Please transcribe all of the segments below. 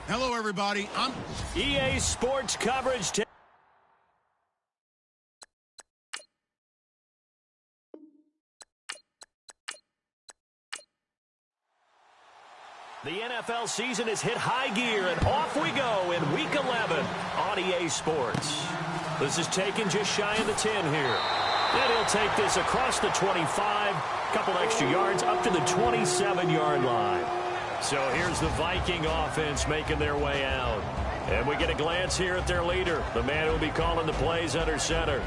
Hello, everybody. I'm EA Sports coverage. The NFL season has hit high gear, and off we go in Week 11 on EA Sports. This is taken just shy of the 10 here. And he'll take this across the 25, couple extra yards up to the 27-yard line. So here's the Viking offense making their way out. And we get a glance here at their leader, the man who will be calling the plays under center.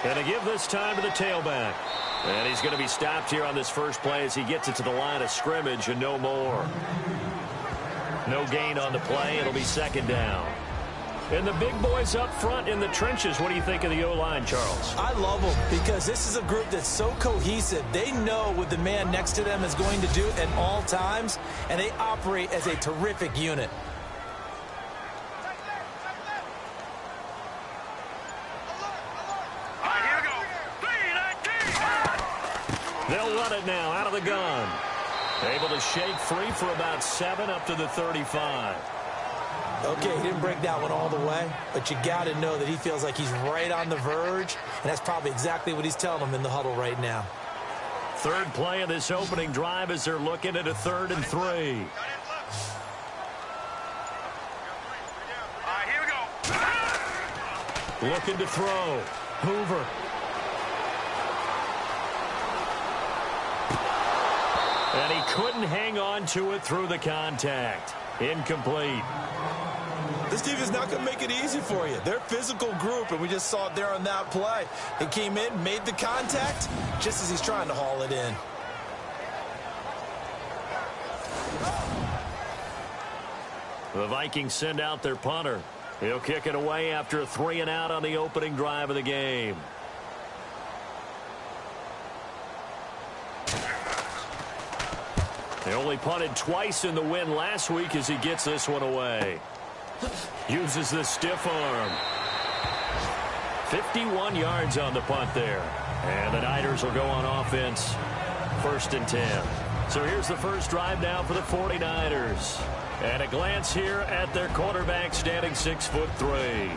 And to give this time to the tailback. And he's going to be stopped here on this first play as he gets it to the line of scrimmage and no more. No gain on the play. It'll be second down. And the big boys up front in the trenches. What do you think of the O-line, Charles? I love them because this is a group that's so cohesive. They know what the man next to them is going to do at all times, and they operate as a terrific unit. They'll run it now out of the gun. Able to shake free for about 7 up to the 35. Okay, he didn't break that one all the way, but you got to know that he feels like he's right on the verge, and that's probably exactly what he's telling them in the huddle right now. Third play of this opening drive as they're looking at a 3rd and 3. All right, here we go. Looking to throw. Hoover. And he couldn't hang on to it through the contact. Incomplete. This team is not going to make it easy for you. They're a physical group, and we just saw it there on that play. He came in, made the contact, just as he's trying to haul it in. The Vikings send out their punter. He'll kick it away after a 3-and-out on the opening drive of the game. They only punted twice in the win last week as he gets this one away. Uses the stiff arm. 51 yards on the punt there. And the Niners will go on offense. 1st and 10. So here's the first drive down for the 49ers. And a glance here at their quarterback standing 6'3".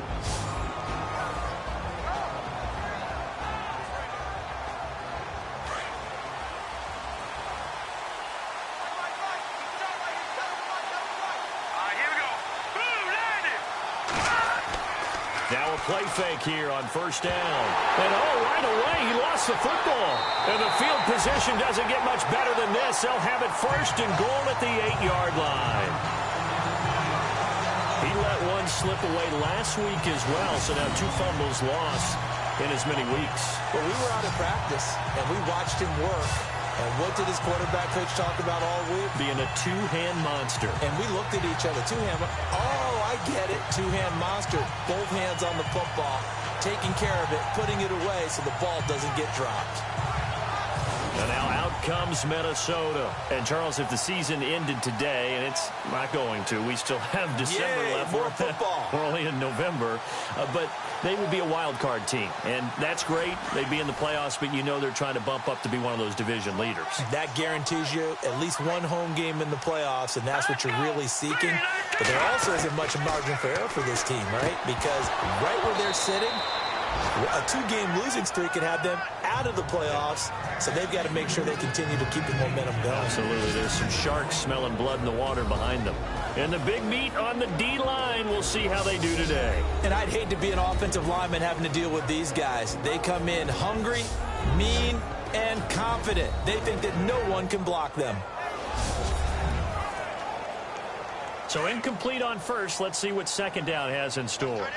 Play fake here on 1st down. And right away, he lost the football. And the field position doesn't get much better than this. They'll have it 1st and goal at the 8-yard line. He let one slip away last week as well, so now 2 fumbles lost in as many weeks. Well, we were out of practice, and we watched him work. And what did his quarterback coach talk about all week? Being a 2-hand monster. And we looked at each other. 2-hand. Oh, I get it. 2-hand monster. Both hands on the football. Taking care of it. Putting it away so the ball doesn't get dropped. And now out comes Minnesota. And, Charles, if the season ended today, and it's not going to, we still have December left. More football. We're only in November. But they would be a wild card team. And that's great. They'd be in the playoffs, but you know they're trying to bump up to be one of those division leaders. That guarantees you at least one home game in the playoffs, and that's what you're really seeking. But there also isn't much margin for error for this team, right? Because right where they're sitting, a 2-game losing streak could have them out of the playoffs, so they've got to make sure they continue to keep the momentum going. Absolutely. There's some sharks smelling blood in the water behind them. And the big meat on the D-line, we'll see how they do today. And I'd hate to be an offensive lineman having to deal with these guys. They come in hungry, mean, and confident. They think that no one can block them. So incomplete on 1st. Let's see what 2nd down has in store.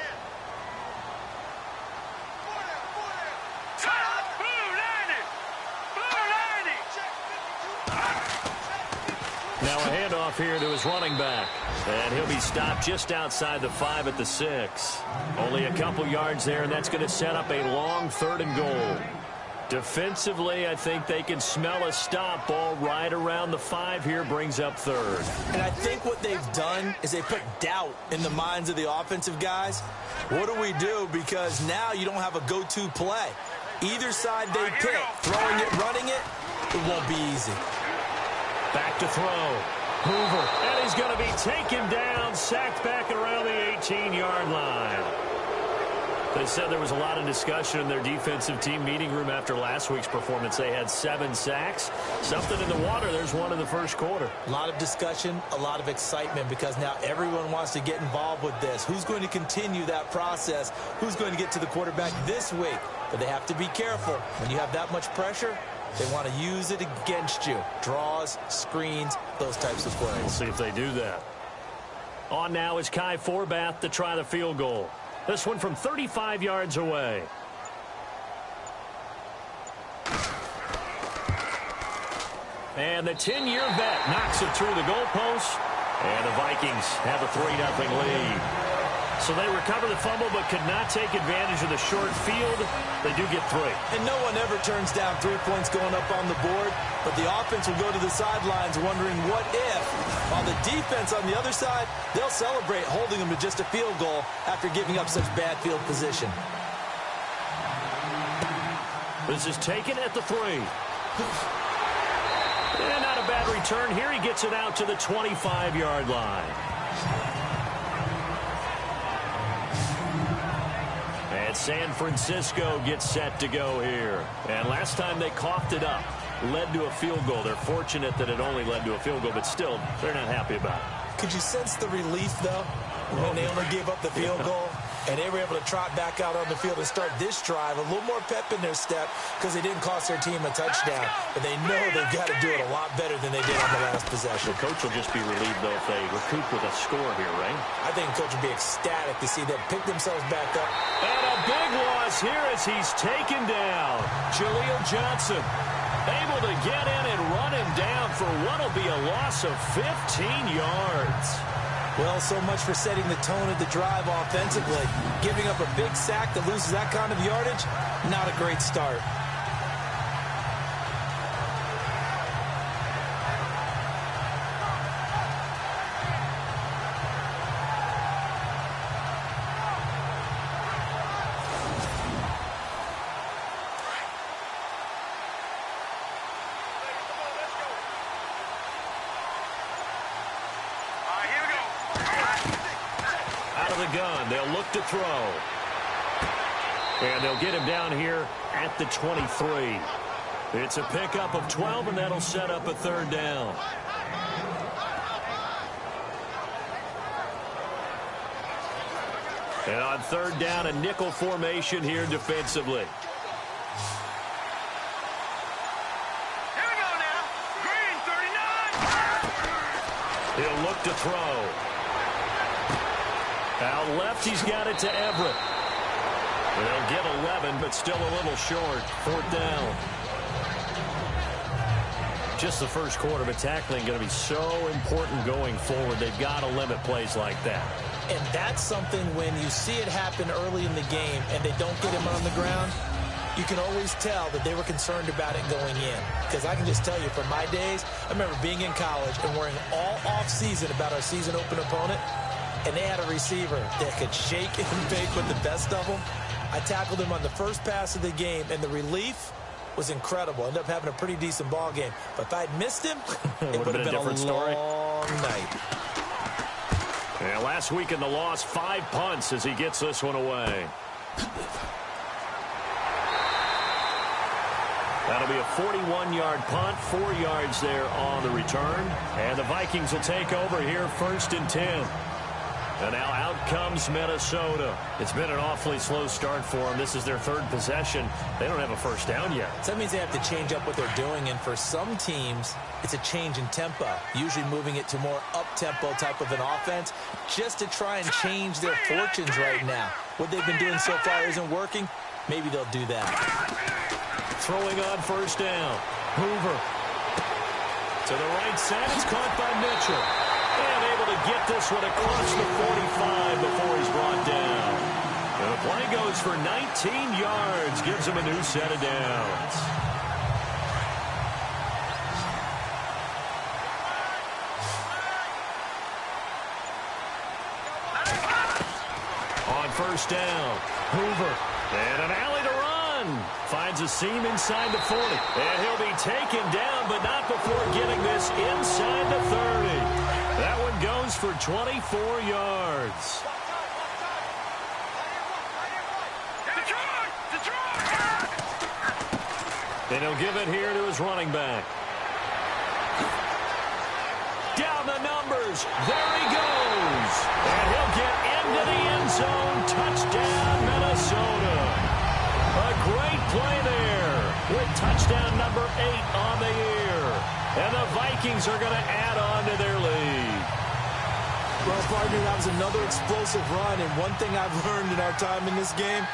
Now a handoff here to his running back. And he'll be stopped just outside the 5 at the 6. Only a couple yards there, and that's going to set up a long 3rd and goal. Defensively, I think they can smell a stop. Ball right around the 5 here, brings up third. And I think what they've done is they put doubt in the minds of the offensive guys. What do we do? Because now you don't have a go-to play. Either side they pick, throwing it, running it, it won't be easy. Back to throw. Hoover, and he's going to be taken down, sacked back around the 18-yard line. They said there was a lot of discussion in their defensive team meeting room after last week's performance. They had 7 sacks. Something in the water. There's one in the first quarter. A lot of discussion, a lot of excitement, because now everyone wants to get involved with this. Who's going to continue that process? Who's going to get to the quarterback this week? But they have to be careful. When you have that much pressure, they want to use it against you. Draws, screens, those types of plays. We'll see if they do that. On now is Kai Forbath to try the field goal. This one from 35 yards away. And the 10-year vet knocks it through the goalpost. And the Vikings have a 3-0 lead. So they recover the fumble but could not take advantage of the short field. They do get 3. And no one ever turns down 3 points going up on the board. But the offense will go to the sidelines wondering what if. While the defense on the other side, they'll celebrate holding them to just a field goal after giving up such bad field position. This is taken at the 3. And not a bad return here. He gets it out to the 25-yard line. And San Francisco gets set to go here. And last time they coughed it up, led to a field goal. They're fortunate that it only led to a field goal, but still, they're not happy about it. Could you sense the relief, though, when they only gave up the field goal? And they were able to trot back out on the field and start this drive. A little more pep in their step because they didn't cost their team a touchdown. But they know they've got to do it a lot better than they did on the last possession. The coach will just be relieved, though, if they recoup with a score here, right? I think the coach will be ecstatic to see them pick themselves back up. And a big loss here as he's taken down. Jaleel Johnson able to get in and run him down for what will be a loss of 15 yards. Well, so much for setting the tone of the drive offensively. Giving up a big sack that loses that kind of yardage, not a great start. They'll look to throw. And they'll get him down here at the 23. It's a pickup of 12, and that'll set up a 3rd down. And on 3rd down, a nickel formation here defensively. Here we go now. Green, 39. He'll look to throw. Out left, he's got it to Everett. They'll get 11, but still a little short. 4th down. Just the first quarter, but tackling going to be so important going forward. They've got to limit plays like that. And that's something when you see it happen early in the game and they don't get him on the ground, you can always tell that they were concerned about it going in. Because I can just tell you from my days, I remember being in college and worrying all offseason about our season open opponent. And they had a receiver that could shake and bake with the best of them. I tackled him on the first pass of the game, and the relief was incredible. Ended up having a pretty decent ball game. But if I'd missed him, it would have been a different story. Long night. Yeah, last week in the loss, 5 punts as he gets this one away. That'll be a 41-yard punt, 4 yards there on the return. And the Vikings will take over here, 1st and 10. And now out comes Minnesota. It's been an awfully slow start for them. This is their 3rd possession. They don't have a 1st down yet. So that means they have to change up what they're doing. And for some teams, it's a change in tempo. Usually moving it to more up-tempo type of an offense just to try and change their fortunes right now. What they've been doing so far isn't working. Maybe they'll do that. Throwing on 1st down. Hoover. To the right side. It's caught by Mitchell. And able to get this one across the 45 before he's brought down. And the play goes for yards gives him a new set of downs. On first down, Hoover. And an alley to run. Finds a seam inside the 40. And he'll be taken down, but not before getting this inside the 30. That one goes for 24 yards. And he'll give it here to his running back. Down the numbers. There he goes. And he'll get into the end zone. Touchdown, Minnesota. A great play there with touchdown number 8 on the year. And the Vikings are going to add on to their lead. Well, partner, that was another explosive run. And one thing I've learned in our time in this game,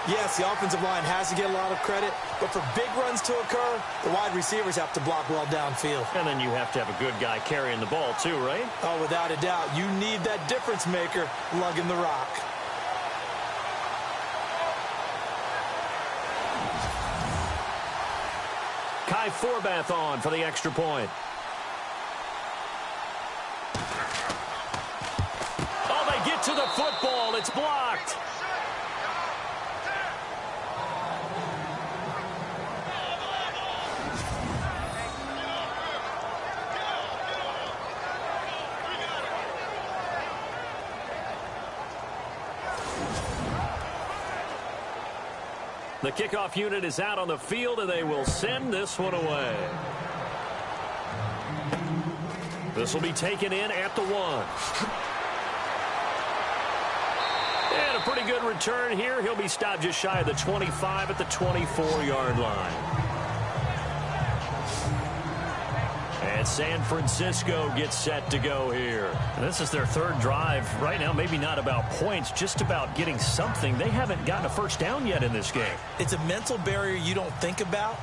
yes, the offensive line has to get a lot of credit, but for big runs to occur, the wide receivers have to block well downfield. And then you have to have a good guy carrying the ball too, right? Oh, without a doubt. You need that difference maker lugging the rock. Kai Forbath on for the extra point. Oh, they get to the football. It's blocked. The kickoff unit is out on the field, and they will send this one away. This will be taken in at the 1. And a pretty good return here. He'll be stopped just shy of the 25 at the 24-yard line. And San Francisco gets set to go here. And this is their third drive. Right now, maybe not about points, just about getting something. They haven't gotten a first down yet in this game. It's a mental barrier you don't think about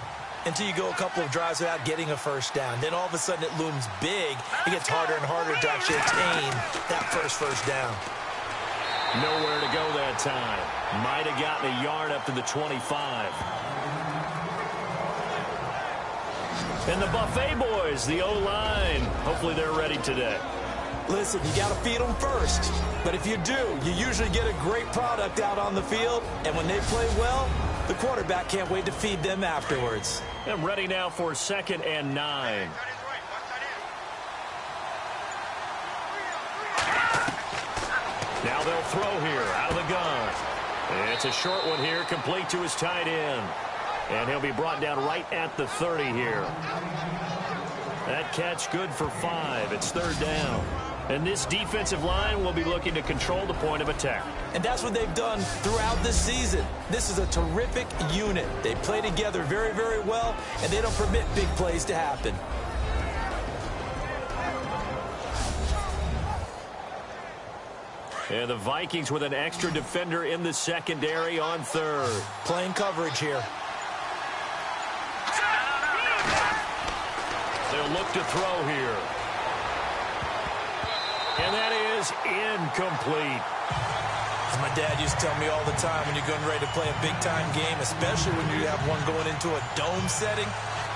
until you go a couple of drives without getting a first down. Then all of a sudden it looms big. It gets harder and harder to actually attain that first down. Nowhere to go that time. Might have gotten a yard up to the 25. And the Buffet boys, the O-line, hopefully they're ready today. Listen, you got to feed them first. But if you do, you usually get a great product out on the field. And when they play well, the quarterback can't wait to feed them afterwards. I'm ready now for 2nd and 9. Now they'll throw here out of the gun. It's a short one here, complete to his tight end. And he'll be brought down right at the 30 here. That catch good for 5. It's 3rd down. And this defensive line will be looking to control the point of attack. And that's what they've done throughout this season. This is a terrific unit. They play together very, very well, and they don't permit big plays to happen. And the Vikings with an extra defender in the secondary on 3rd. Playing coverage here. They'll look to throw here. And that is incomplete. As my dad used to tell me all the time, when you're getting ready to play a big-time game, especially when you have one going into a dome setting,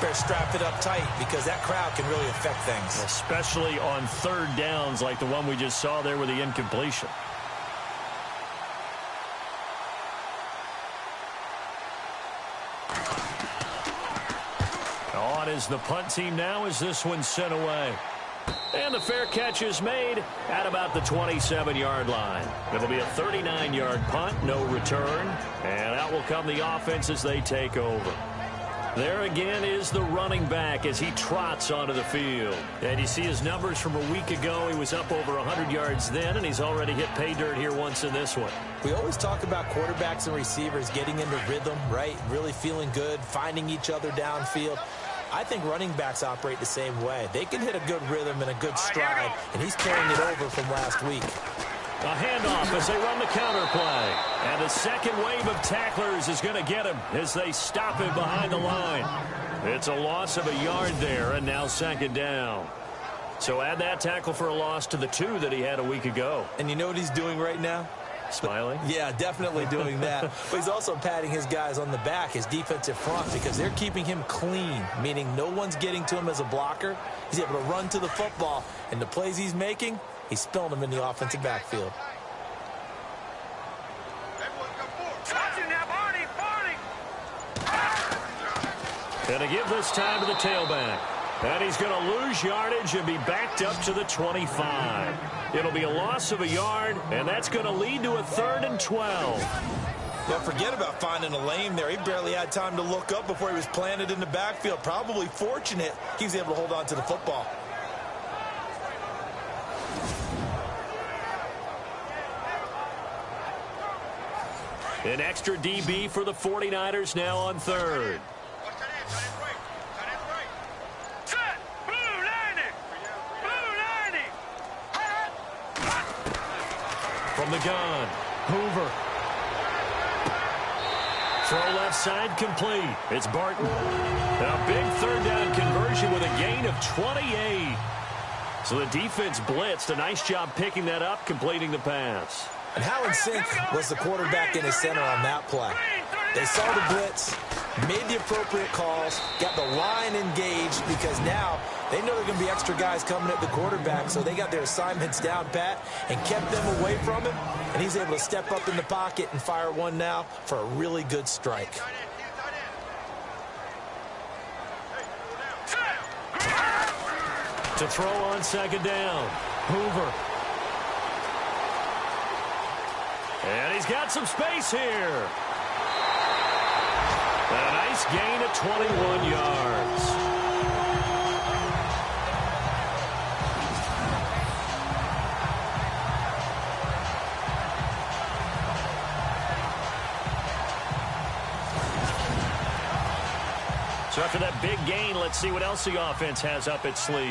better strap it up tight because that crowd can really affect things. Especially on 3rd downs like the one we just saw there with the incompletion. On is the punt team now as this one's sent away. And the fair catch is made at about the 27-yard line. It'll be a 39-yard punt, no return. And out will come the offense as they take over. There again is the running back as he trots onto the field. And you see his numbers from a week ago. He was up over 100 yards then, and he's already hit pay dirt here once in this one. We always talk about quarterbacks and receivers getting into rhythm, right? Really feeling good, finding each other downfield. I think running backs operate the same way. They can hit a good rhythm and a good stride, and he's carrying it over from last week. A handoff as they run the counter play. And the second wave of tacklers is going to get him as they stop him behind the line. It's a loss of a yard there, and now 2nd down. So add that tackle for a loss to the 2 that he had a week ago. And you know what he's doing right now? Smiling? Yeah, definitely doing that. But he's also patting his guys on the back, his defensive front, because they're keeping him clean, meaning no one's getting to him as a blocker. He's able to run to the football, and the plays he's making, he's spilling them in the offensive backfield. Going to give this time to the tailback. And he's going to lose yardage and be backed up to the 25. It'll be a loss of a yard, and that's going to lead to a 3rd and 12. Yeah, forget about finding a lane there. He barely had time to look up before he was planted in the backfield. Probably fortunate he was able to hold on to the football. An extra DB for the 49ers now on 3rd. From the gun, Hoover. Throw left side complete. It's Barton. A big 3rd down conversion with a gain of 28. So the defense blitzed. A nice job picking that up, completing the pass. And how in sync was the quarterback and his center on that play? They saw the blitz, made the appropriate calls, got the line engaged, because now they know there are going to be extra guys coming at the quarterback, so they got their assignments down pat and kept them away from him, and he's able to step up in the pocket and fire one now for a really good strike. To throw on 2nd down, Hoover. And he's got some space here. A nice gain of 21 yards. So after that big gain, let's see what else the offense has up its sleeve.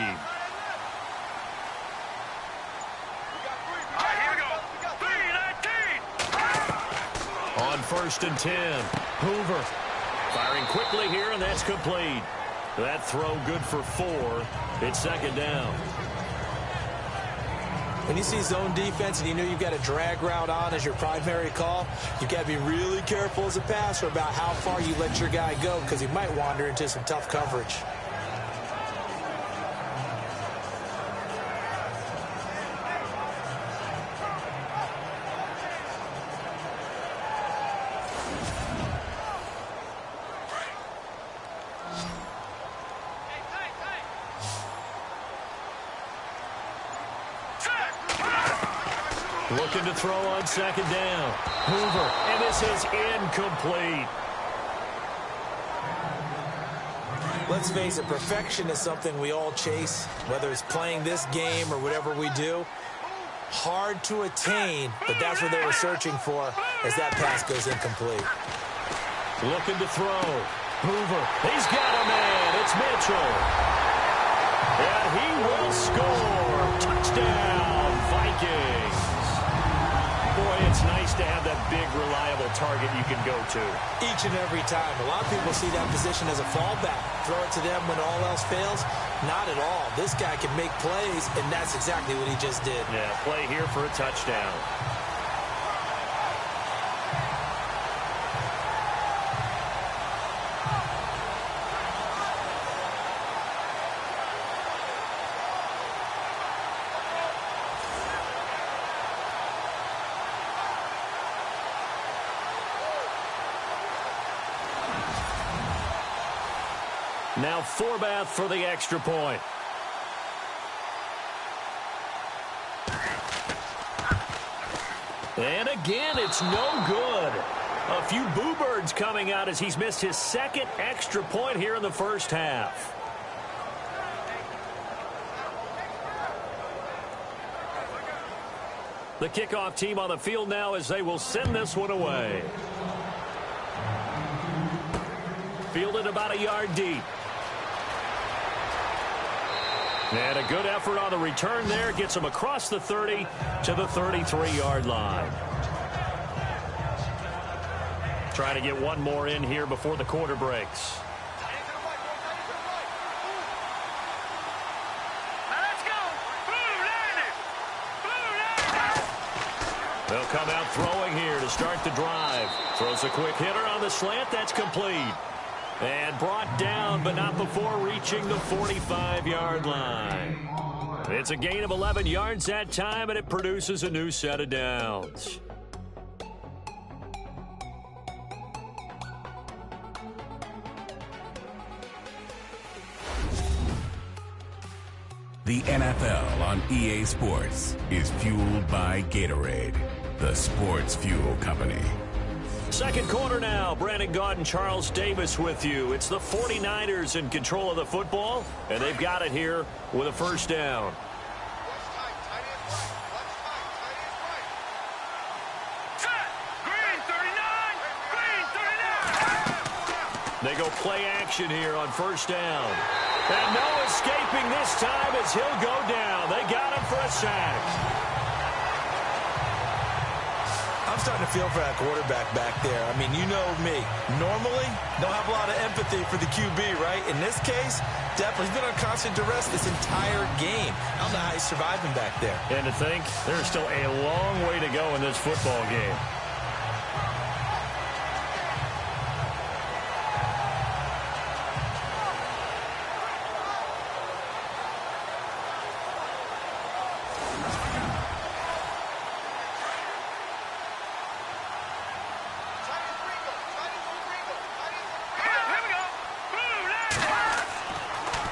On 1st and 10, Hoover firing quickly here, and that's complete. That throw good for 4. It's 2nd down. When you see zone defense and you know you've got a drag route on as your primary call, you've got to be really careful as a passer about how far you let your guy go, because he might wander into some tough coverage. Looking to throw on 2nd down. Hoover, and this is incomplete. Let's face it, perfection is something we all chase, whether it's playing this game or whatever we do. Hard to attain, but that's what they were searching for as that pass goes incomplete. Looking to throw. Hoover, he's got a man. It's Mitchell. And he will score. Touchdown, Vikings. Boy, it's nice to have that big, reliable target you can go to. Each and every time. A lot of people see that position as a fallback. Throw it to them when all else fails. Not at all. This guy can make plays, and that's exactly what he just did. Yeah, play here for a touchdown. Now Forbath for the extra point. And again, it's no good. A few boo birds coming out as he's missed his 2nd extra point here in the 1st half. The kickoff team on the field now as they will send this one away. Fielded about a yard deep. And a good effort on the return there. Gets him across the 30 to the 33-yard line. Trying to get one more in here before the quarter breaks. They'll come out throwing here to start the drive. Throws a quick hitter on the slant. That's complete. And brought down, but not before reaching the 45-yard line. It's a gain of 11 yards that time, and it produces a new set of downs. The NFL on EA Sports is fueled by Gatorade, the sports fuel company. Second quarter now. Brandon Gaudin, Charles Davis with you. It's the 49ers in control of the football, and they've got it here with a first down. They go play action here on first down. And no escaping this time as he'll go down. They got him for a sack. I'm starting to feel for that quarterback back there. I mean, you know me. Normally, don't have a lot of empathy for the QB, right? In this case, definitely. He's been on constant duress this entire game. I don't know how he's surviving back there. And to think, there's still a long way to go in this football game.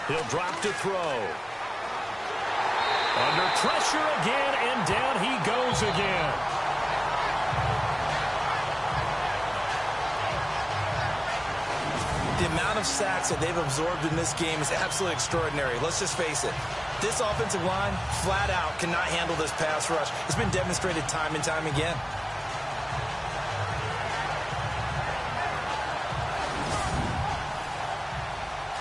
He'll drop to throw. Under pressure again, and down he goes again. The amount of sacks that they've absorbed in this game is absolutely extraordinary. Let's just face it. This offensive line, flat out, cannot handle this pass rush. It's been demonstrated time and time again.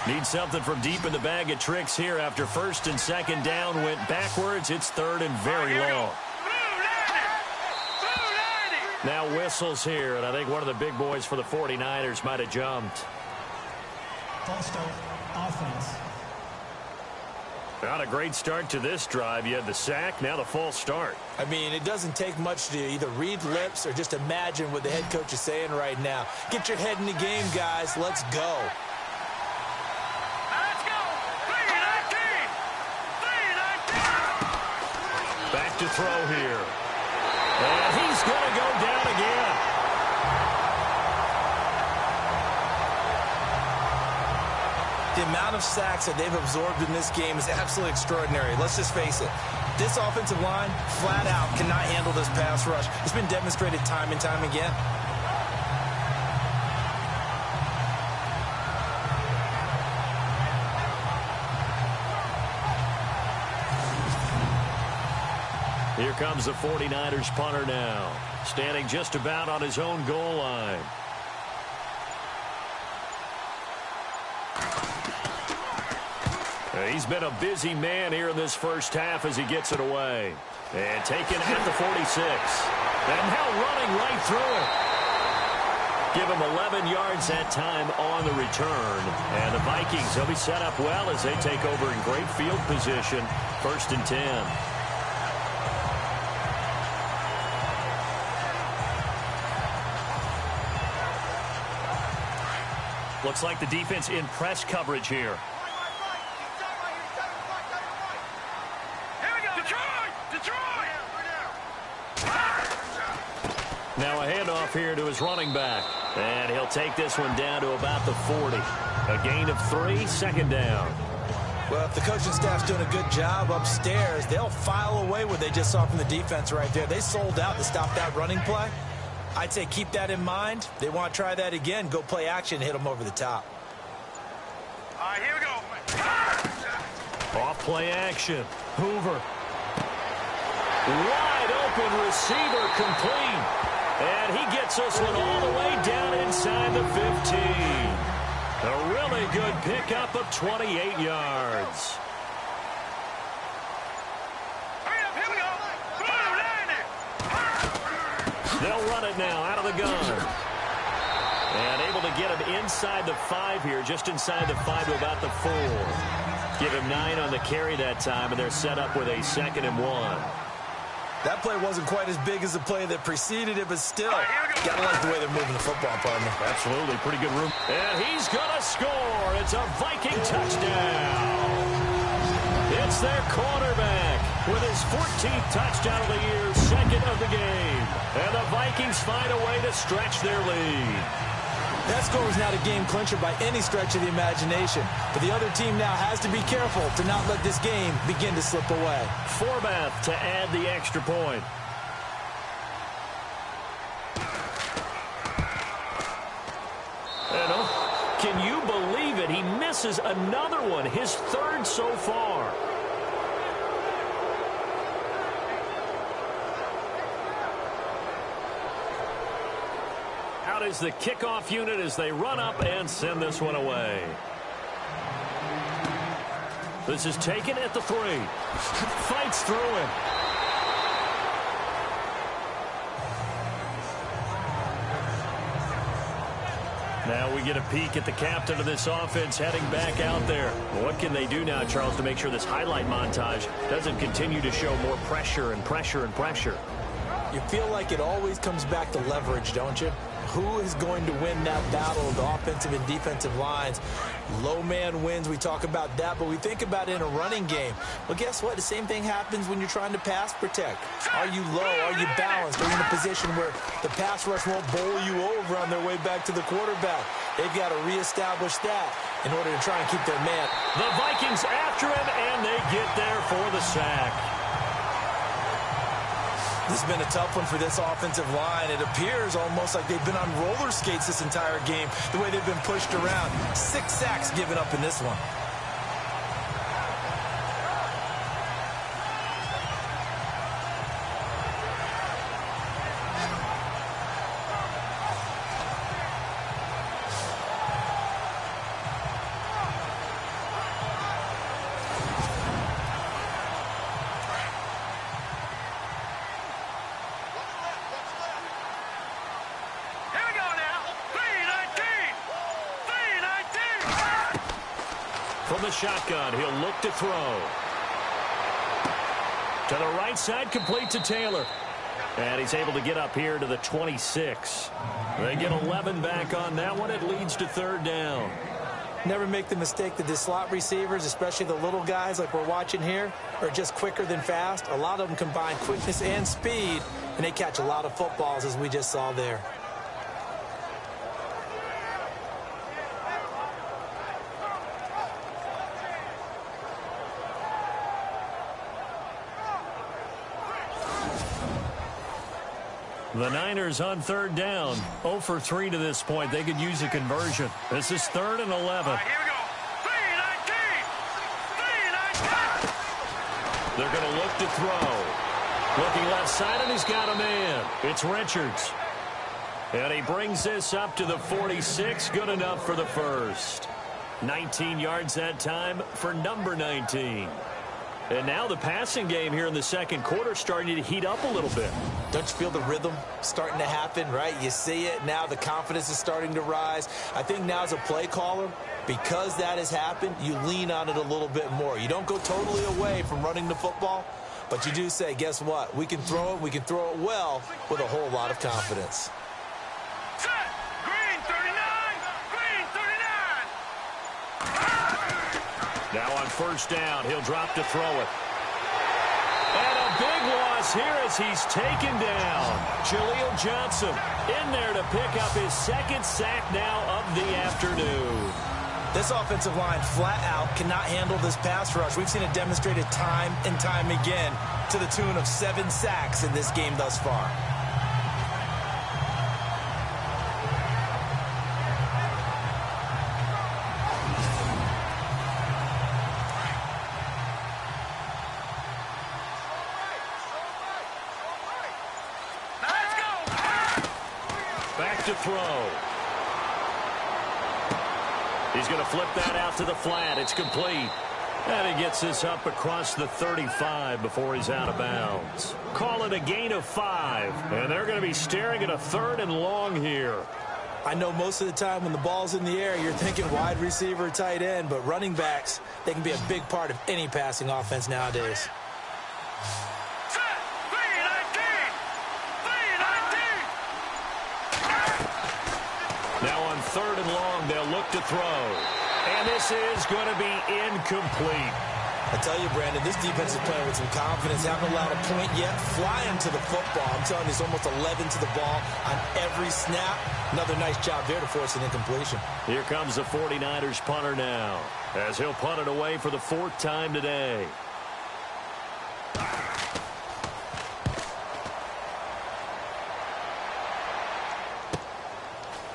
Need something from deep in the bag of tricks here after first and second down went backwards. It's third and very long. Now whistles here, and I think one of the big boys for the 49ers might have jumped. False start, offense. Not a great start to this drive. You had the sack, now the false start. I mean, it doesn't take much to either read lips or just imagine what the head coach is saying right now. Get your head in the game, guys. Let's go. Back to throw here. And he's going to go down again. The amount of sacks that they've absorbed in this game is absolutely extraordinary. Let's just face it. This offensive line, flat out, cannot handle this pass rush. It's been demonstrated time and time again. Here comes the 49ers punter now, standing just about on his own goal line. He's been a busy man here in this first half as he gets it away. And taken at the 46. And now running right through it. Give him 11 yards that time on the return. And the Vikings, they'll be set up well as they take over in great field position. First and 10. Looks like the defense in press coverage here. Now a handoff here to his running back. And he'll take this one down to about the 40. A gain of 3, second down. Well, if the coaching staff's doing a good job upstairs, they'll file away what they just saw from the defense right there. They sold out to stop that running play. I'd say keep that in mind. They want to try that again. Go play action, hit them over the top. All right, here we go. Off play action. Hoover. Wide open receiver complete. And he gets this one all the way down inside the 15. A really good pickup of 28 yards. They'll run it now out of the gun. And able to get him inside the 5 here, just inside the 5 to about the 4. Give him 9 on the carry that time, and they're set up with a 2nd and 1. That play wasn't quite as big as the play that preceded it, but still, gotta like the way they're moving the football, partner. Absolutely, pretty good room. And he's gonna score. It's a Viking touchdown. It's their quarterback with his 14th touchdown of the year, second of the game. And the Vikings find a way to stretch their lead. That score was not a game clincher by any stretch of the imagination, but the other team now has to be careful to not let this game begin to slip away. Forbath to add the extra point. And can you believe it? He misses another one, his third so far. Out is the kickoff unit as they run up and send this one away. This is taken at the 3. Fights through him. Now we get a peek at the captain of this offense heading back out there. What can they do now, Charles, to make sure this highlight montage doesn't continue to show more pressure and pressure and pressure? You feel like it always comes back to leverage, don't you? Who is going to win that battle of the offensive and defensive lines? Low man wins. We talk about that, but we think about it in a running game. Well, guess what? The same thing happens when you're trying to pass protect. Are you low? Are you balanced? Are you in a position where the pass rush won't bowl you over on their way back to the quarterback? They've got to reestablish that in order to try and keep their man. The Vikings after him, and they get there for the sack. This has been a tough one for this offensive line. It appears almost like they've been on roller skates this entire game, the way they've been pushed around. 6 sacks given up in this one. From the shotgun, he'll look to throw. To the right side, complete to Taylor. And he's able to get up here to the 26. They get 11 back on that one. It leads to 3rd down. Never make the mistake that the slot receivers, especially the little guys like we're watching here, are just quicker than fast. A lot of them combine quickness and speed, and they catch a lot of footballs, as we just saw there. The Niners on 3rd down. 0 for 3 to this point. They could use a conversion. This is 3rd and 11. Right, here we go. 3-19. They're going to look to throw. Looking left side, and he's got a man. It's Richards. And he brings this up to the 46. Good enough for the first. 19 yards that time for number 19. And now the passing game here in the second quarter starting to heat up a little bit. Don't you feel the rhythm starting to happen, right? You see it now. The confidence is starting to rise. I think now as a play caller, because that has happened, you lean on it a little bit more. You don't go totally away from running the football, but you do say, guess what? We can throw it. We can throw it well with a whole lot of confidence. Set. Green 39. Green 39. Now on 1st down, he'll drop to throw it. And a big loss here as he's taken down. Jaleel Johnson in there to pick up his 2nd sack now of the afternoon. This offensive line flat out cannot handle this pass rush. We've seen it demonstrated time and time again to the tune of 7 sacks in this game thus far. To throw. He's going to flip that out to the flat. It's complete. And he gets this up across the 35 before he's out of bounds. Call it a gain of 5. And they're going to be staring at a 3rd and long here. I know most of the time when the ball's in the air, you're thinking wide receiver, tight end, but running backs, they can be a big part of any passing offense nowadays. Set. 3-19. 3rd and long. They'll look to throw. And this is going to be incomplete. I tell you, Brandon, this defense is playing with some confidence. Haven't allowed a point yet. Flying to the football. I'm telling you, it's almost 11 to the ball on every snap. Another nice job there to force an incompletion. Here comes the 49ers punter now, as he'll punt it away for the 4th time today.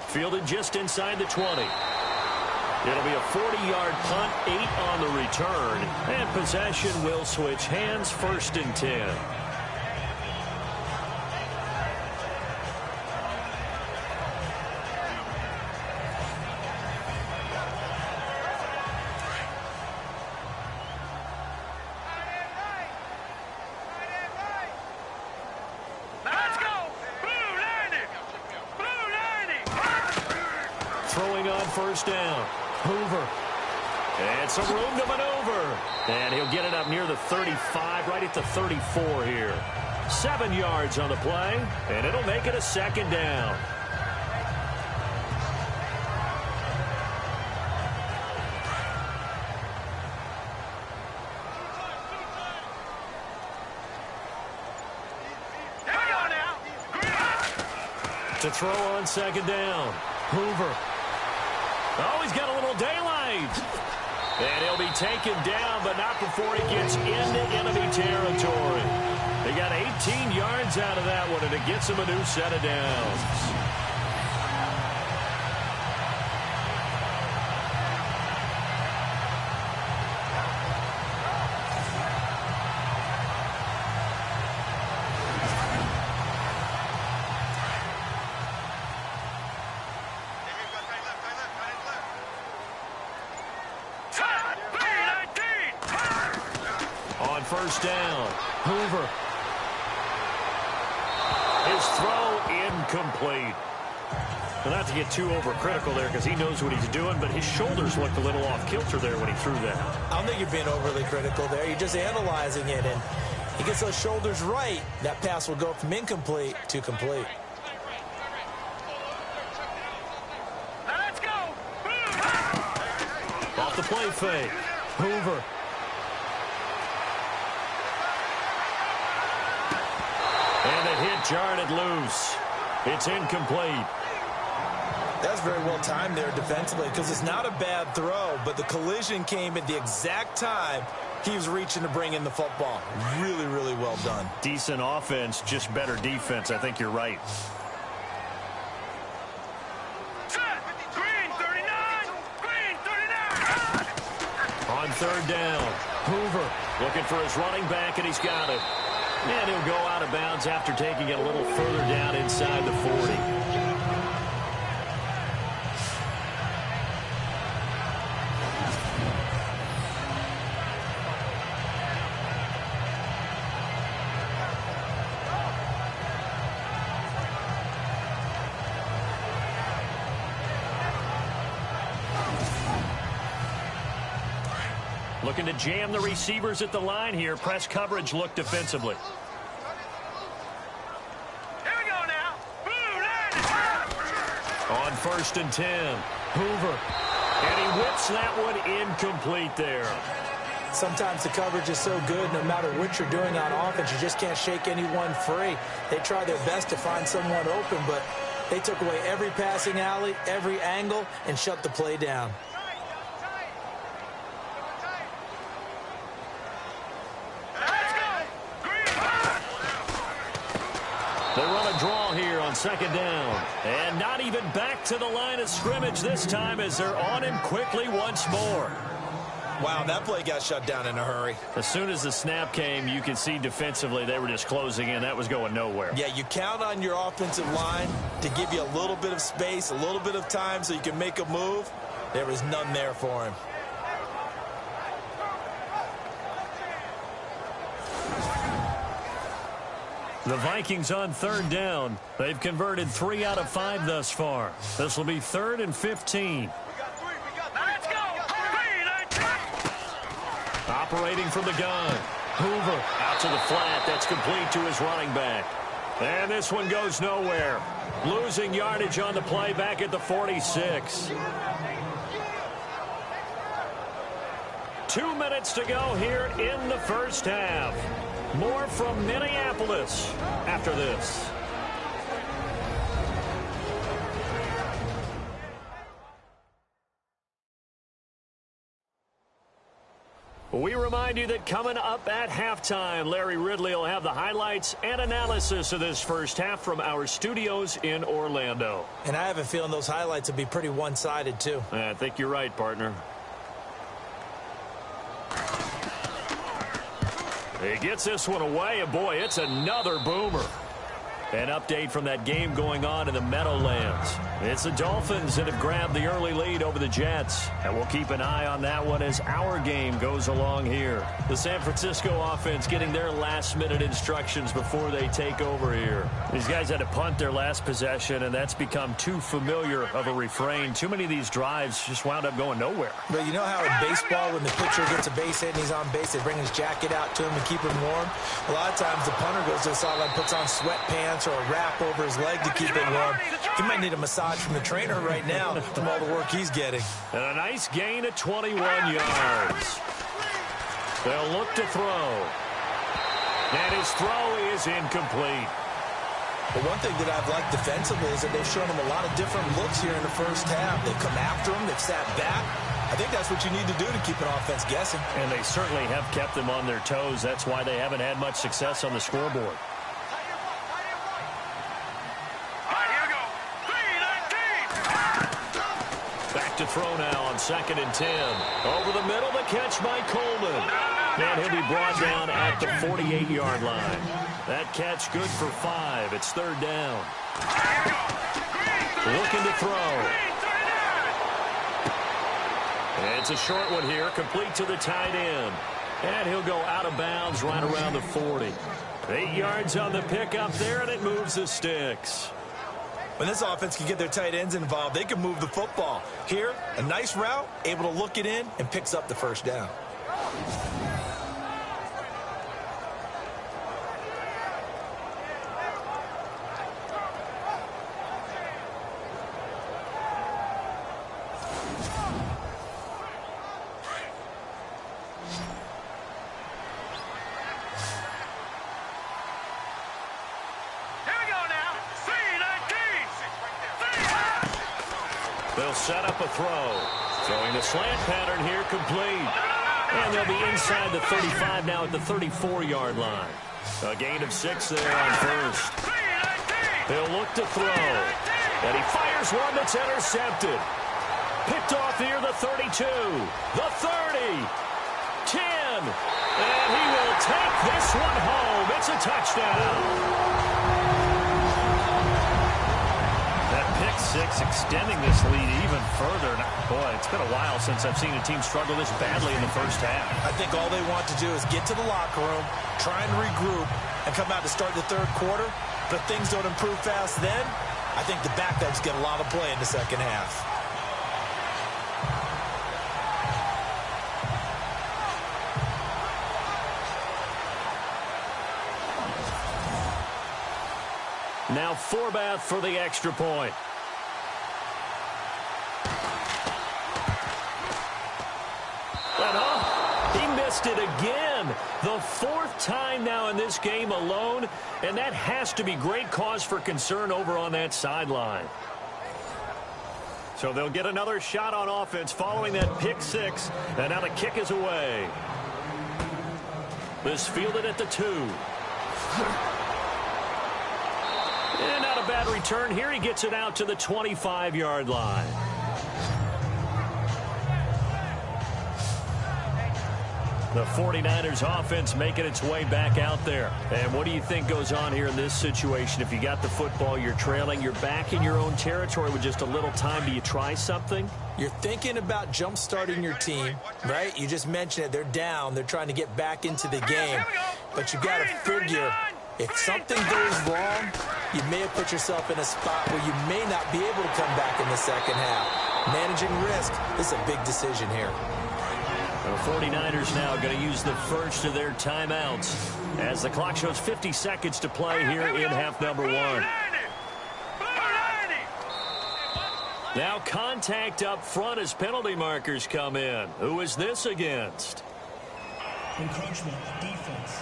Fielded just inside the 20. It'll be a 40-yard punt, 8 on the return, and possession will switch hands, 1st and 10. Let's go! Blue 90! Blue 90! Throwing on 1st down. Hoover. And some room to maneuver. And he'll get it up near the 35, right at the 34 here. 7 yards on the play, and it'll make it a 2nd down. Here we go now! To throw on 2nd down. Hoover. Oh, he's got a little daylight. And he'll be taken down, but not before he gets into enemy territory. They got 18 yards out of that one, and it gets him a new set of downs. On 1st down, Hoover. His throw incomplete. Well, not to get too overcritical there because he knows what he's doing, but his shoulders looked a little off kilter there when he threw that. I don't think you're being overly critical there. You're just analyzing it, and he gets those shoulders right. That pass will go from incomplete to complete. Let's go! Off the play fake, Hoover. And the hit jarred it loose. It's incomplete. That's very well timed there defensively because it's not a bad throw, but the collision came at the exact time he was reaching to bring in the football. Really, really well done. Decent offense, just better defense. I think you're right. Green 39! Green 39! On 3rd down, Hoover looking for his running back, and he's got it. And he'll go out of bounds after taking it a little further down inside the 40. Looking to jam the receivers at the line here. Press coverage look defensively. Here we go now! Blue 90! On 1st and 10, Hoover. And he whips that one incomplete there. Sometimes the coverage is so good, no matter what you're doing on offense, you just can't shake anyone free. They try their best to find someone open, but they took away every passing alley, every angle, and shut the play down. They run a draw here on 2nd down. And not even back to the line of scrimmage this time as they're on him quickly once more. Wow, that play got shut down in a hurry. As soon as the snap came, you could see defensively they were just closing in. That was going nowhere. Yeah, you count on your offensive line to give you a little bit of space, a little bit of time so you can make a move. There was none there for him. The Vikings on 3rd down. They've converted 3 out of 5 thus far. This will be 3rd and 15. Let's go! Operating from the gun. Hoover out to the flat. That's complete to his running back. And this one goes nowhere. Losing yardage on the play back at the 46. 2 minutes to go here in the first half. More from Minneapolis after this. We remind you that coming up at halftime, Larry Ridley will have the highlights and analysis of this first half from our studios in Orlando. And I have a feeling those highlights will be pretty one-sided, too. I think you're right, partner. He gets this one away, and boy, it's another boomer. An update from that game going on in the Meadowlands. It's the Dolphins that have grabbed the early lead over the Jets. And we'll keep an eye on that one as our game goes along here. The San Francisco offense getting their last-minute instructions before they take over here. These guys had to punt their last possession, and that's become too familiar of a refrain. Too many of these drives just wound up going nowhere. But you know how in baseball, when the pitcher gets a base hit and he's on base, they bring his jacket out to him and keep him warm? A lot of times the punter goes to the sideline, puts on sweatpants or a wrap over his leg to keep it warm. He might need a massage from the trainer right now from all the work he's getting. And a nice gain of 21 yards. They'll look to throw. And his throw is incomplete. But one thing that I've liked defensively is that they've shown him a lot of different looks here in the first half. They've come after him. They've sat back. I think that's what you need to do to keep an offense guessing. And they certainly have kept them on their toes. That's why they haven't had much success on the scoreboard. To throw now on 2nd and 10. Over the middle, the catch by Coleman. And he'll be brought down at the 48-yard line. That catch good for 5. It's 3rd down. Looking to throw. It's a short one here, complete to the tight end. And he'll go out of bounds right around the 40. 8 yards on the pickup there, and it moves the sticks. When this offense can get their tight ends involved, they can move the football. Here, a nice route, able to look it in, and picks up the first down. They'll set up a throw. Throwing the slant pattern here, complete. And they'll be inside the 35 now at the 34-yard line. A gain of 6 there on first. They'll look to throw. And he fires one that's intercepted. Picked off here, the 32, the 30, 10. And he will take this one home. It's a touchdown. Pick 6 extending this lead even further. Boy, it's been a while since I've seen a team struggle this badly in the first half. I think all they want to do is get to the locker room, try and regroup, and come out to start the third quarter. But if things don't improve fast then, I think the backups get a lot of play in the second half. Now Forbath for the extra point. He missed it again. The 4th time now in this game alone, and that has to be great cause for concern over on that sideline. So they'll get another shot on offense following that pick 6, and now the kick is away. This fielded at the 2. And not a bad return here. He gets it out to the 25-yard line. The 49ers offense making its way back out there. And what do you think goes on here in this situation? If you got the football, you're trailing, you're back in your own territory with just a little time. Do you try something? You're thinking about jump-starting your team, right? You just mentioned it. They're down. They're trying to get back into the game. But you got to figure, if something goes wrong, you may have put yourself in a spot where you may not be able to come back in the second half. Managing risk is a big decision here. The 49ers now going to use the first of their timeouts as the clock shows 50 seconds to play here in half number 1. Now contact up front as penalty markers come in. Who is this against? Encroachment, defense.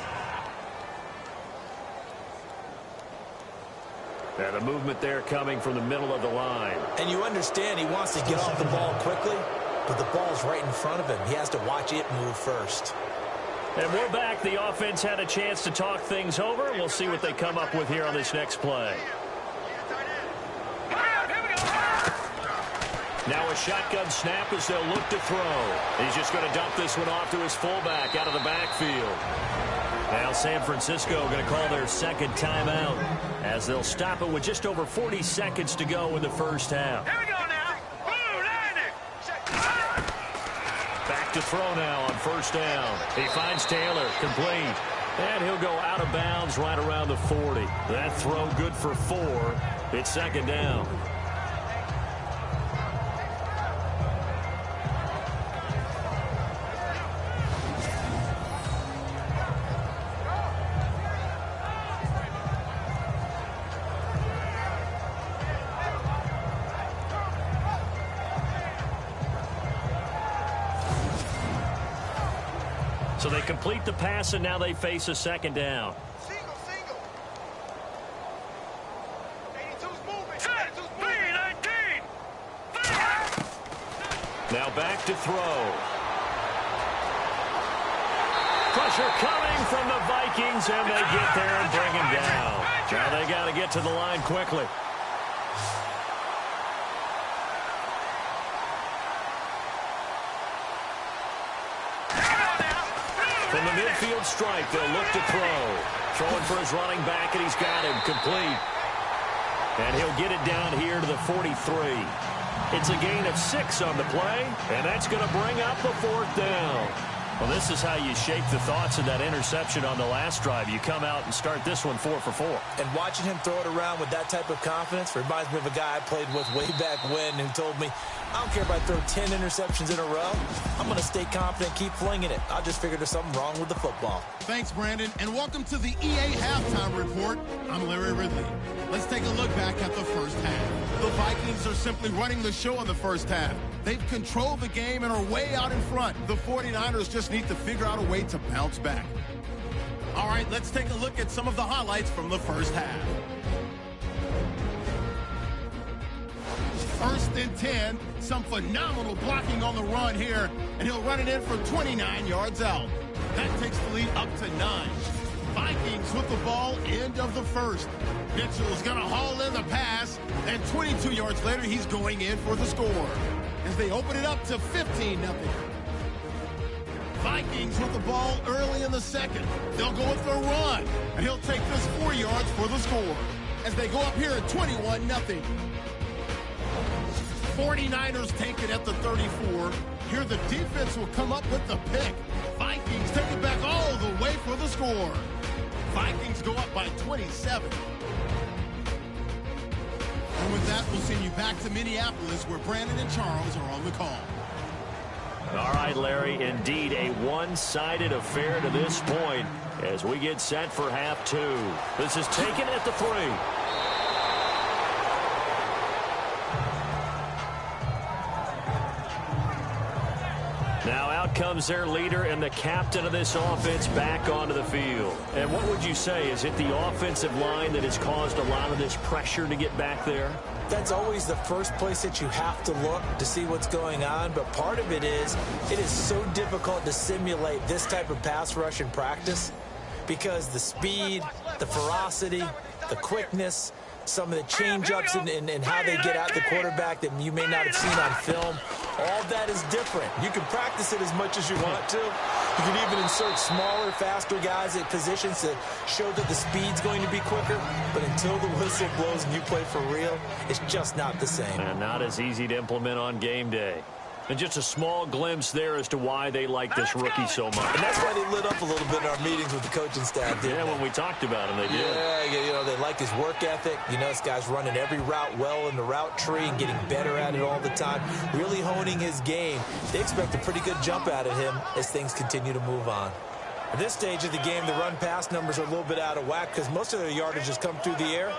And the movement there coming from the middle of the line. And you understand he wants to get off the ball quickly, but the ball's right in front of him. He has to watch it move first. And we're back. The offense had a chance to talk things over. We'll see what they come up with here on this next play. Now a shotgun snap as they'll look to throw. He's just going to dump this one off to his fullback out of the backfield. Now San Francisco going to call their second timeout as they'll stop it with just over 40 seconds to go in the first half. Here we go now. Back to throw now on first down. He finds Taylor, complete. And he'll go out of bounds right around the 40. That throw good for 4. It's second down. So they complete the pass, and now they face a second down. Single. 82's moving. 82's moving. 19. Now back to throw. Pressure coming from the Vikings, and they get there and bring him down. Now they got to get to the line quickly. From the midfield stripe, they'll look to throw. Throwing for his running back, and he's got him complete. And he'll get it down here to the 43. It's a gain of 6 on the play, and that's going to bring up the 4th down. Well, this is how you shake the thoughts of that interception on the last drive. You come out and start this one 4 for 4. And watching him throw it around with that type of confidence reminds me of a guy I played with way back when who told me, I don't care if I throw 10 interceptions in a row. I'm going to stay confident, keep flinging it. I just figured there's something wrong with the football. Thanks, Brandon, and welcome to the EA Halftime Report. I'm Larry Ridley. Let's take a look back at the first half. The Vikings are simply running the show in the first half. They've controlled the game and are way out in front. The 49ers just need to figure out a way to bounce back. All right, let's take a look at some of the highlights from the first half. 1st and 10, some phenomenal blocking on the run here, and he'll run it in for 29 yards out. That takes the lead up to 9. Vikings with the ball, end of the first. Mitchell's going to haul in the pass, and 22 yards later, he's going in for the score. As they open it up to 15-0. Vikings with the ball early in the second. They'll go with the run, and he'll take this 4 yards for the score. As they go up here at 21-0. 49ers take it at the 34. Here the defense will come up with the pick. Vikings take it back all the way for the score. Vikings go up by 27. And with that, we'll send you back to Minneapolis, where Brandon and Charles are on the call. All right, Larry, indeed a one-sided affair to this point as we get set for half 2. This is taken at the 3. Now out comes their leader and the captain of this offense back onto the field. And what would you say? Is it the offensive line that has caused a lot of this pressure to get back there? That's always the first place that you have to look to see what's going on. But part of it is so difficult to simulate this type of pass rush in practice because the speed, the ferocity, the quickness, some of the change-ups and how they get at the quarterback that you may not have seen on film, all that is different. You can practice it as much as you want to. You can even insert smaller, faster guys at positions to show that the speed's going to be quicker. But until the whistle blows and you play for real, it's just not the same. And not as easy to implement on game day. And just a small glimpse there as to why they like this rookie so much. And that's why they lit up a little bit in our meetings with the coaching staff. Yeah, when we talked about him, they did. Yeah, they like his work ethic. This guy's running every route well in the route tree and getting better at it all the time, really honing his game. They expect a pretty good jump out of him as things continue to move on. At this stage of the game, the run-pass numbers are a little bit out of whack because most of their yardage has come through the air.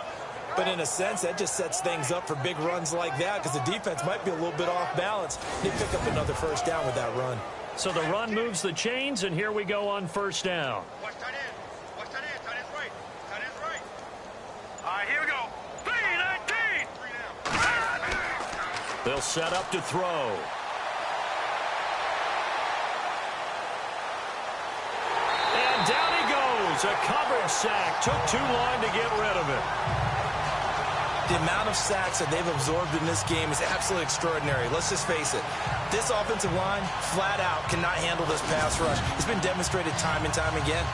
But in a sense, that just sets things up for big runs like that because the defense might be a little bit off balance. They pick up another first down with that run. So the run moves the chains, and here we go on first down. Watch tight end. Watch tight end. Tight end's right. Tight end's right. All right, here we go. 3-19. 3 down. They'll set up to throw. And down he goes. A coverage sack. Took too long to get rid of it. The amount of sacks that they've absorbed in this game is absolutely extraordinary. Let's just face it. This offensive line, flat out, cannot handle this pass rush. It's been demonstrated time and time again.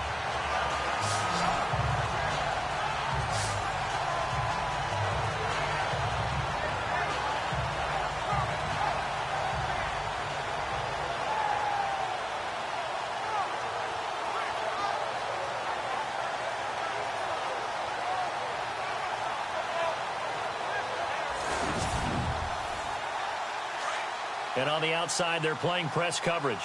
And on the outside, they're playing press coverage.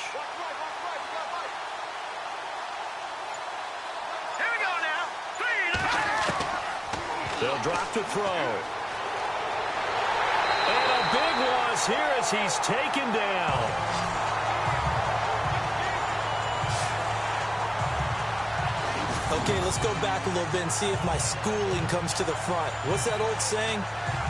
Here we go now. 3-19. They'll drop to throw. And a big loss here as he's taken down. Okay, let's go back a little bit and see if my schooling comes to the front. What's that old saying?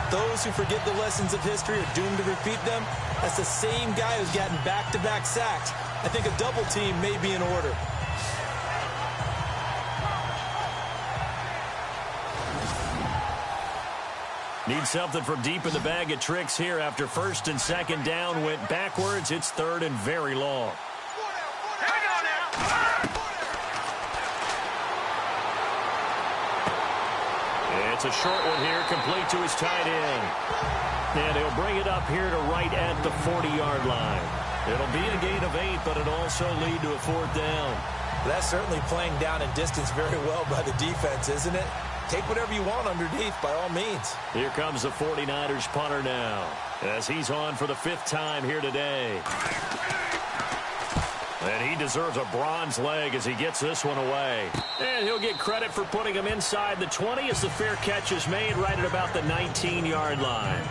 Those who forget the lessons of history are doomed to repeat them. That's the same guy who's gotten back-to-back sacks. I think a double team may be in order. Need something from deep in the bag of tricks here after first and second down went backwards. It's third and very long. Here we go now. It's a short one here, complete to his tight end. And he'll bring it up here to right at the 40-yard line. It'll be a gain of 8, but it'll also lead to a fourth down. That's certainly playing down in distance very well by the defense, isn't it? Take whatever you want underneath by all means. Here comes the 49ers punter now as he's on for the 5th time here today. And he deserves a bronze leg as he gets this one away. And he'll get credit for putting him inside the 20 as the fair catch is made right at about the 19-yard line.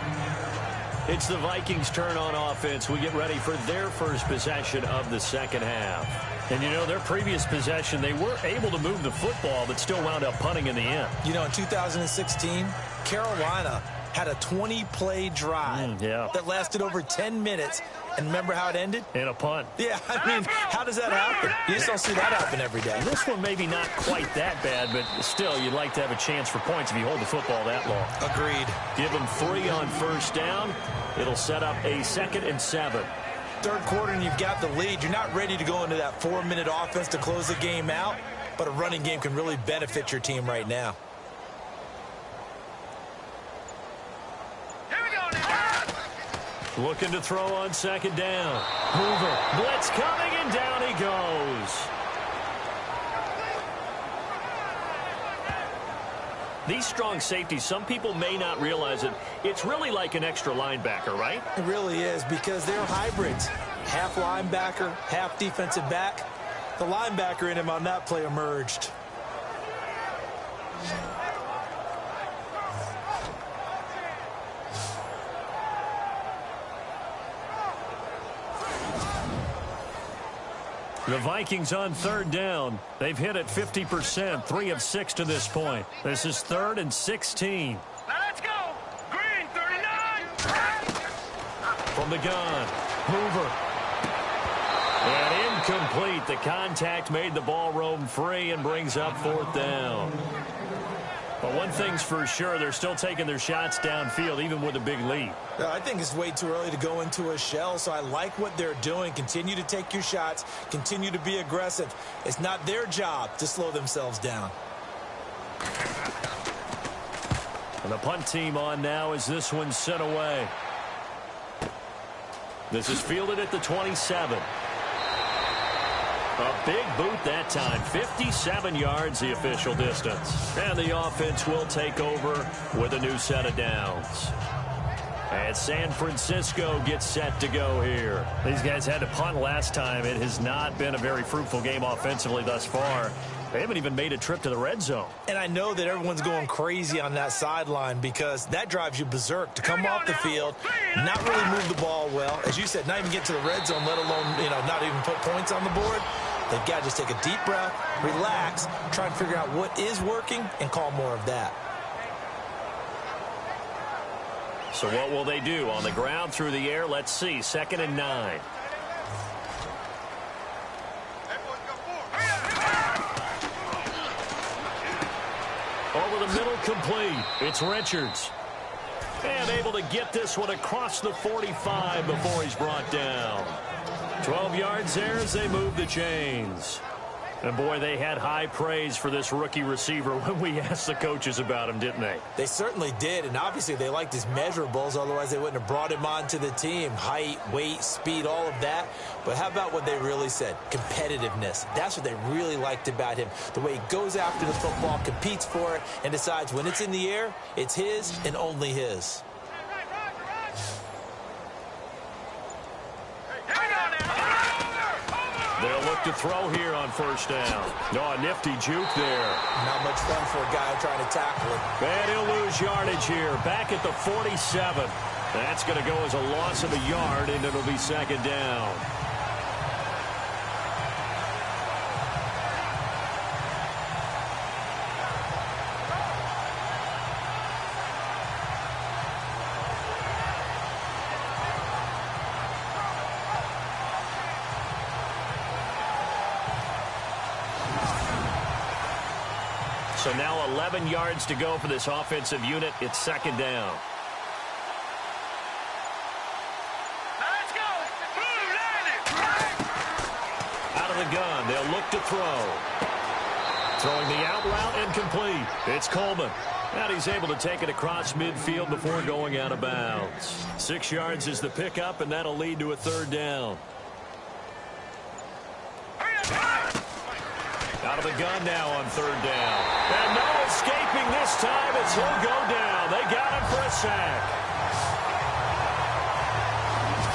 It's the Vikings' turn on offense. We get ready for their first possession of the second half. And, their previous possession, they were able to move the football, but still wound up punting in the end. In 2016, Carolina had a 20-play drive that lasted over 10 minutes. And remember how it ended? In a punt. Yeah, how does that happen? You just don't see that happen every day. This one maybe not quite that bad, but still, you'd like to have a chance for points if you hold the football that long. Agreed. Give them 3 on first down. It'll set up a 2nd and 7. Third quarter and you've got the lead. You're not ready to go into that 4-minute offense to close the game out, but a running game can really benefit your team right now. Here we go now. Looking to throw on second down. Hoover. Blitz coming, and down he goes. These strong safeties, some people may not realize it. It's really like an extra linebacker, right? It really is because they're hybrids. Half linebacker, half defensive back. The linebacker in him on that play emerged. The Vikings on third down. They've hit it 50%, 3 of 6 to this point. This is 3rd and 16. Now let's go. Green, 39. From the gun, Hoover. And incomplete. The contact made the ball roam free and brings up 4th down. But one thing's for sure, they're still taking their shots downfield, even with a big lead. I think it's way too early to go into a shell, so I like what they're doing. Continue to take your shots. Continue to be aggressive. It's not their job to slow themselves down. And the punt team on now as this one's sent away. This is fielded at the 27. A big boot that time. 57 yards the official distance. And the offense will take over with a new set of downs. And San Francisco gets set to go here. These guys had to punt last time. It has not been a very fruitful game offensively thus far. They haven't even made a trip to the red zone. And I know that everyone's going crazy on that sideline because that drives you berserk to come off the field, not really move the ball well. As you said, not even get to the red zone, let alone, not even put points on the board. They've got to just take a deep breath, relax, try and figure out what is working and call more of that. So what will they do? On the ground, through the air, let's see. 2nd and 9. Over the middle, complete. It's Richards. And able to get this one across the 45 before he's brought down. 12 yards there as they move the chains. And, boy, they had high praise for this rookie receiver when we asked the coaches about him, didn't they? They certainly did, and obviously they liked his measurables. Otherwise, they wouldn't have brought him onto the team. Height, weight, speed, all of that. But how about what they really said? Competitiveness. That's what they really liked about him. The way he goes after the football, competes for it, and decides when it's in the air, it's his and only his. They'll look to throw here on 1st down. No, a nifty juke there. Not much fun for a guy trying to tackle him. And he'll lose yardage here. Back at the 47. That's going to go as a loss of a yard, and it'll be 2nd down. So now 11 yards to go for this offensive unit. It's 2nd down. Let's go. Out of the gun, they'll look to throw. Throwing the out route and complete. It's Coleman. And he's able to take it across midfield before going out of bounds. 6 yards is the pickup, and that'll lead to a 3rd down. Out of the gun now on 3rd down. And no escaping this time as he'll go down. They got him for a sack.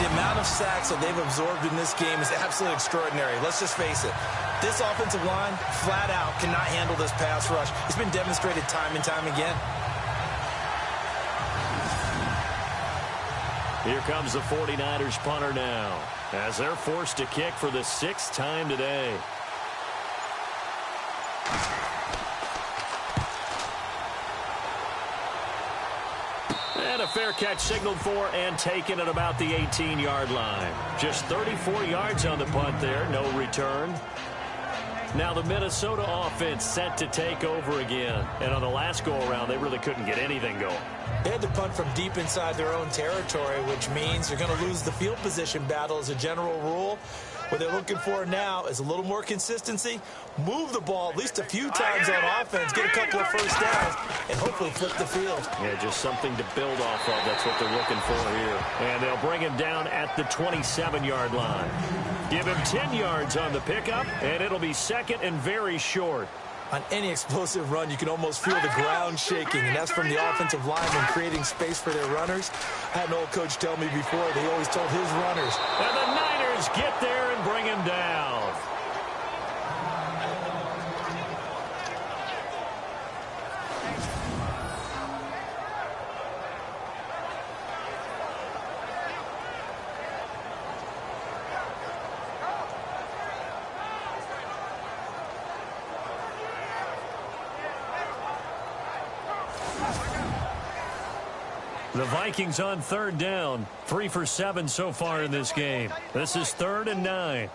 The amount of sacks that they've absorbed in this game is absolutely extraordinary. Let's just face it. This offensive line, flat out, cannot handle this pass rush. It's been demonstrated time and time again. Here comes the 49ers punter now, as they're forced to kick for the 6th time today. And a fair catch signaled for and taken at about the 18-yard line. Just 34 yards on the punt there, no return. Now the Minnesota offense set to take over again. And on the last go-around, they really couldn't get anything going. They had to punt from deep inside their own territory, which means they're going to lose the field position battle as a general rule. What they're looking for now is a little more consistency, move the ball at least a few times on offense, get a couple of 1st downs, and hopefully flip the field. Yeah, just something to build off of. That's what they're looking for here. And they'll bring him down at the 27-yard line. Give him 10 yards on the pickup, and it'll be 2nd and very short. On any explosive run, you can almost feel the ground shaking, and that's from the offensive linemen creating space for their runners. I had an old coach tell me before, they always told his runners. And the Niners get there and bring him down. The Vikings on 3rd down. 3 for 7 so far in this game. This is 3rd and 9.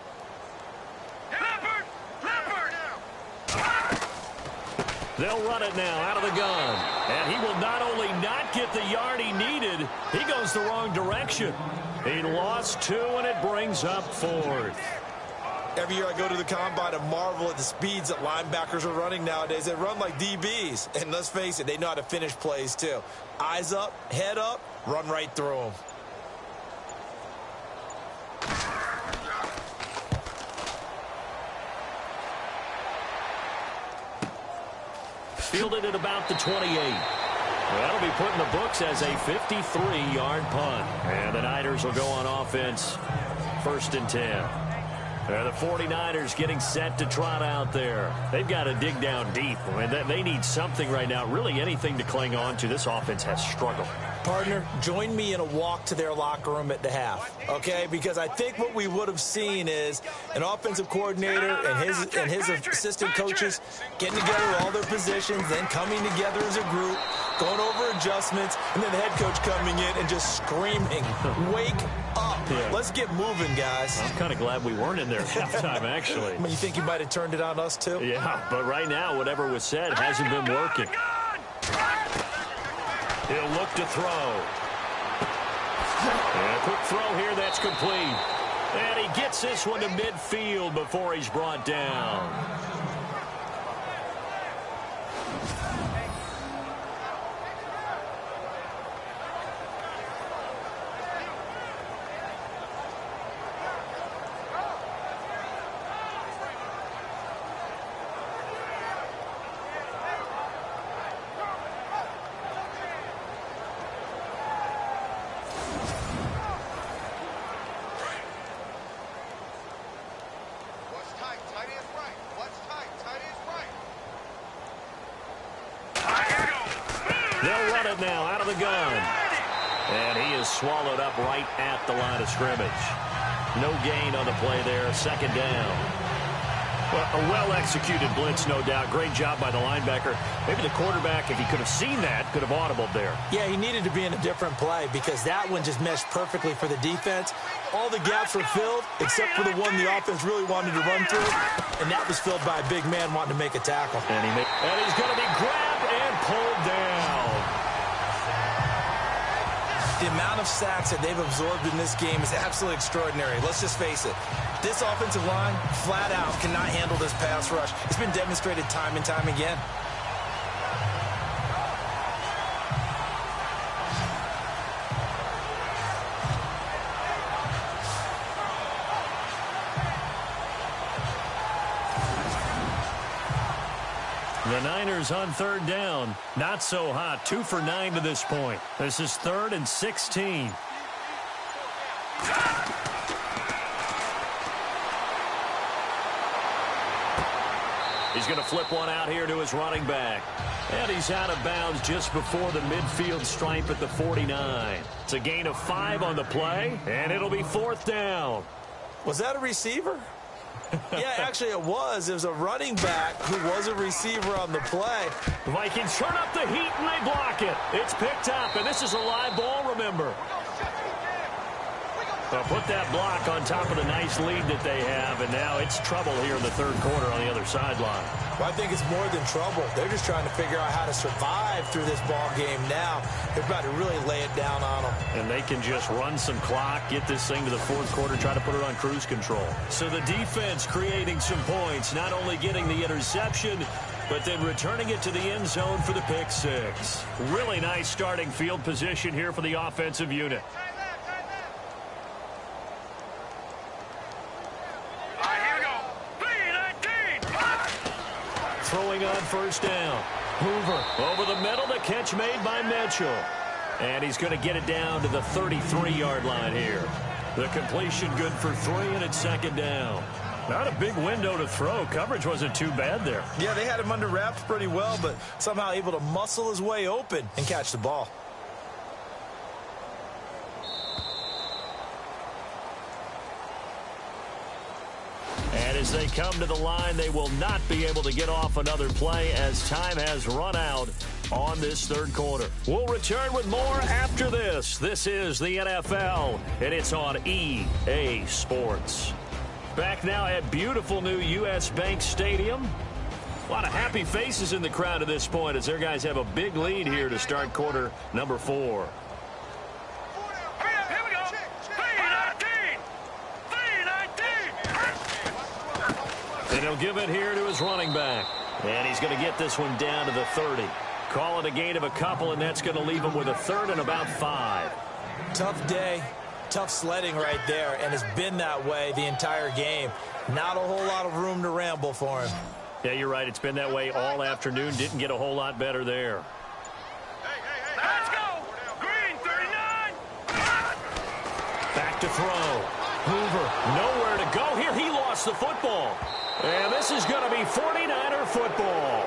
They'll run it now out of the gun. And he will not only not get the yard he needed, he goes the wrong direction. He lost 2, and it brings up 4th. Every year I go to the combine and marvel at the speeds that linebackers are running nowadays. They run like DBs. And let's face it, they know how to finish plays too. Eyes up, head up, run right through them. Fielded at about the 28. That'll be put in the books as a 53-yard punt. And the Niners will go on offense, 1st and 10. The 49ers getting set to trot out there. They've got to dig down deep. I mean, they need something right now, really anything to cling on to. This offense has struggled. Partner, join me in a walk to their locker room at the half, okay? Because I think what we would have seen is an offensive coordinator and his assistant coaches getting together all their positions, then coming together as a group, going over adjustments, and then the head coach coming in and just screaming, wake up. Yeah. Let's get moving, guys. I'm kind of glad we weren't in there at halftime, actually. I mean, you think you might have turned it on us, too? Yeah, but right now, whatever was said hasn't been working. He'll look to throw. And a quick throw here, that's complete. And he gets this one to midfield before he's brought down. They'll run it now out of the gun. And he is swallowed up right at the line of scrimmage. No gain on the play there. 2nd down. Well, a well-executed blitz, no doubt. Great job by the linebacker. Maybe the quarterback, if he could have seen that, could have audibled there. Yeah, he needed to be in a different play because that one just meshed perfectly for the defense. All the gaps were filled except for the one the offense really wanted to run through, and that was filled by a big man wanting to make a tackle. And he's going to be grabbed and pulled down. The amount of sacks that they've absorbed in this game is absolutely extraordinary. Let's just face it. This offensive line, flat out, cannot handle this pass rush. It's been demonstrated time and time again. The Niners on 3rd down. Not so hot. 2 for 9 to this point. This is 3rd and 16. He's going to flip one out here to his running back. And he's out of bounds just before the midfield stripe at the 49. It's a gain of 5 on the play, and it'll be 4th down. Was that a receiver? Yeah, actually it was. It was a running back who was a receiver on the play. The Vikings turn up the heat and they block it. It's picked up, and this is a live ball, remember. They'll put that block on top of the nice lead that they have, and now it's trouble here in the 3rd quarter on the other sideline. Well, I think it's more than trouble. They're just trying to figure out how to survive through this ball game now. They're about to really lay it down on them. And they can just run some clock, get this thing to the 4th quarter, try to put it on cruise control. So the defense creating some points, not only getting the interception, but then returning it to the end zone for the pick 6. Really nice starting field position here for the offensive unit. Throwing on 1st down. Hoover over the middle. The catch made by Mitchell. And he's going to get it down to the 33-yard line here. The completion good for 3, and it's 2nd down. Not a big window to throw. Coverage wasn't too bad there. Yeah, they had him under wraps pretty well, but somehow able to muscle his way open and catch the ball. And as they come to the line, they will not be able to get off another play as time has run out on this 3rd quarter. We'll return with more after this. This is the NFL, and it's on EA Sports. Back now at beautiful new U.S. Bank Stadium. A lot of happy faces in the crowd at this point as their guys have a big lead here to start quarter number 4. And he'll give it here to his running back. And he's going to get this one down to the 30. Call it a gain of a couple, and that's going to leave him with a 3rd and about 5. Tough day, tough sledding right there, and it's been that way the entire game. Not a whole lot of room to ramble for him. Yeah, you're right. It's been that way all afternoon. Didn't get a whole lot better there. Let's go! Green, 39! Back to throw. Hoover, nowhere to go here. He lost the football. And this is going to be 49er football.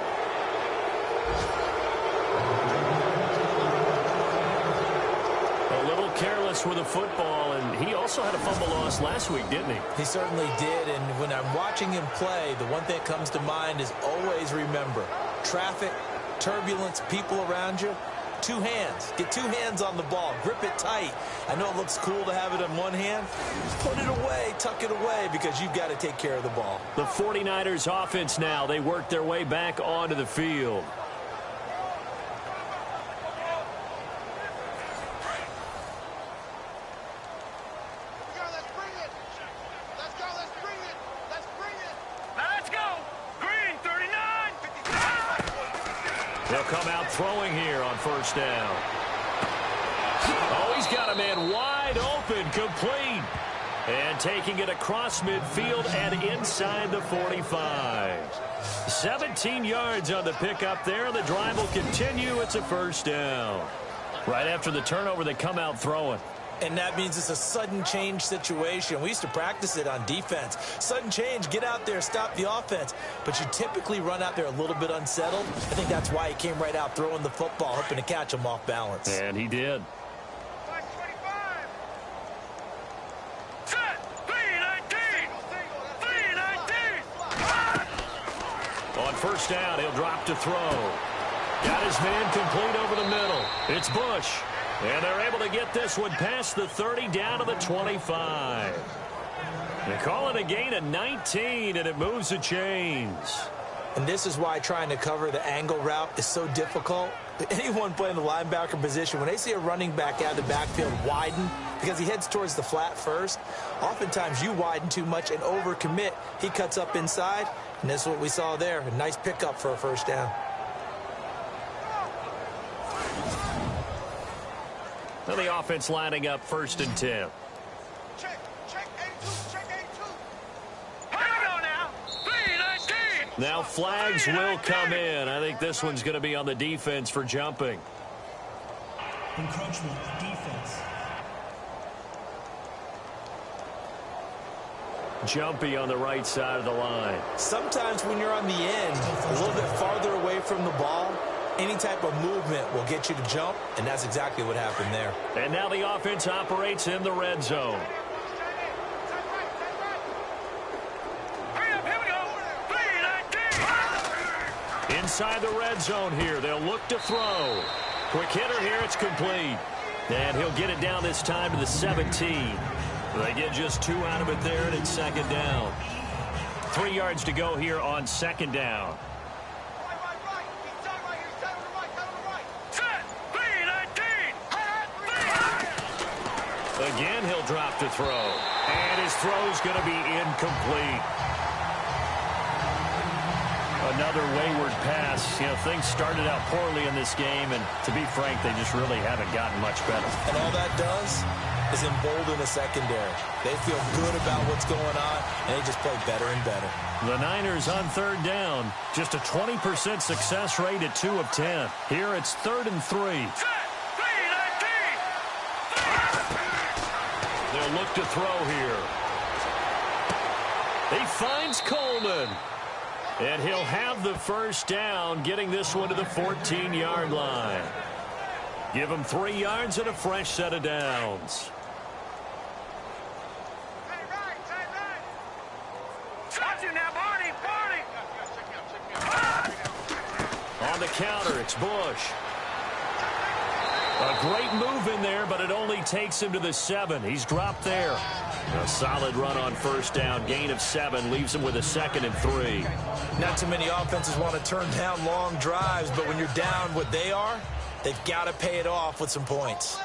A little careless with the football, and he also had a fumble loss last week, didn't he? He certainly did, and when I'm watching him play, the one thing that comes to mind is always remember, traffic, turbulence, people around you, two hands. Get two hands on the ball. Grip it tight. I know it looks cool to have it in one hand. Put it away, tuck it away, because you've got to take care of the ball. The 49ers offense now. They work their way back onto the field. They'll come out throwing here on first down. Oh, he's got a man wide open, complete. And taking it across midfield and inside the 45. 17 yards on the pickup there. The drive will continue. It's a first down. Right after the turnover, they come out throwing. And that means it's a sudden change situation. We used to practice it on defense. Sudden change, get out there, stop the offense. But you typically run out there a little bit unsettled. I think that's why he came right out throwing the football, hoping to catch him off balance. And he did. On first down, he'll drop to throw. Got his man complete over the middle. It's Bush. And they're able to get this one past the 30 down to the 25. They call it a gain of 19, and it moves the chains. And this is why trying to cover the angle route is so difficult. Anyone playing the linebacker position, when they see a running back out of the backfield widen, because he heads towards the flat first, oftentimes you widen too much and overcommit. He cuts up inside, and that's what we saw there. A nice pickup for a first down. Now the offense lining up first and 10. Check 82, check 82. Here we go now. 3-19. Now flags will come in. I think this one's going to be on the defense for jumping. Encroachment, defense. Jumpy on the right side of the line. Sometimes when you're on the end, a little bit farther away from the ball, any type of movement will get you to jump, and that's exactly what happened there. And now the offense operates in the red zone. Hurry up, here we go. 3-19. Inside the red zone here. They'll look to throw. Quick hitter here. It's complete. And he'll get it down this time to the 17. They get just 2 out of it there, and it's second down. 3 yards to go here on second down. Again, he'll drop to throw. And his throw's going to be incomplete. Another wayward pass. You know, things started out poorly in this game, and to be frank, they just really haven't gotten much better. And all that does is embolden the secondary. They feel good about what's going on, and they just play better and better. The Niners on third down. Just a 20% success rate at 2 of 10. Here it's 3rd and 3. They'll look to throw here. He finds Coleman. And he'll have the first down, getting this one to the 14-yard line. Give him 3 yards and a fresh set of downs. Watch him now, Barney. On the counter, it's Bush. A great move in there, but it only takes him to the 7. He's dropped there. A solid run on first down. Gain of 7 leaves him with a 2nd and 3. Not too many offenses want to turn down long drives, but when you're down what they are, they've got to pay it off with some points.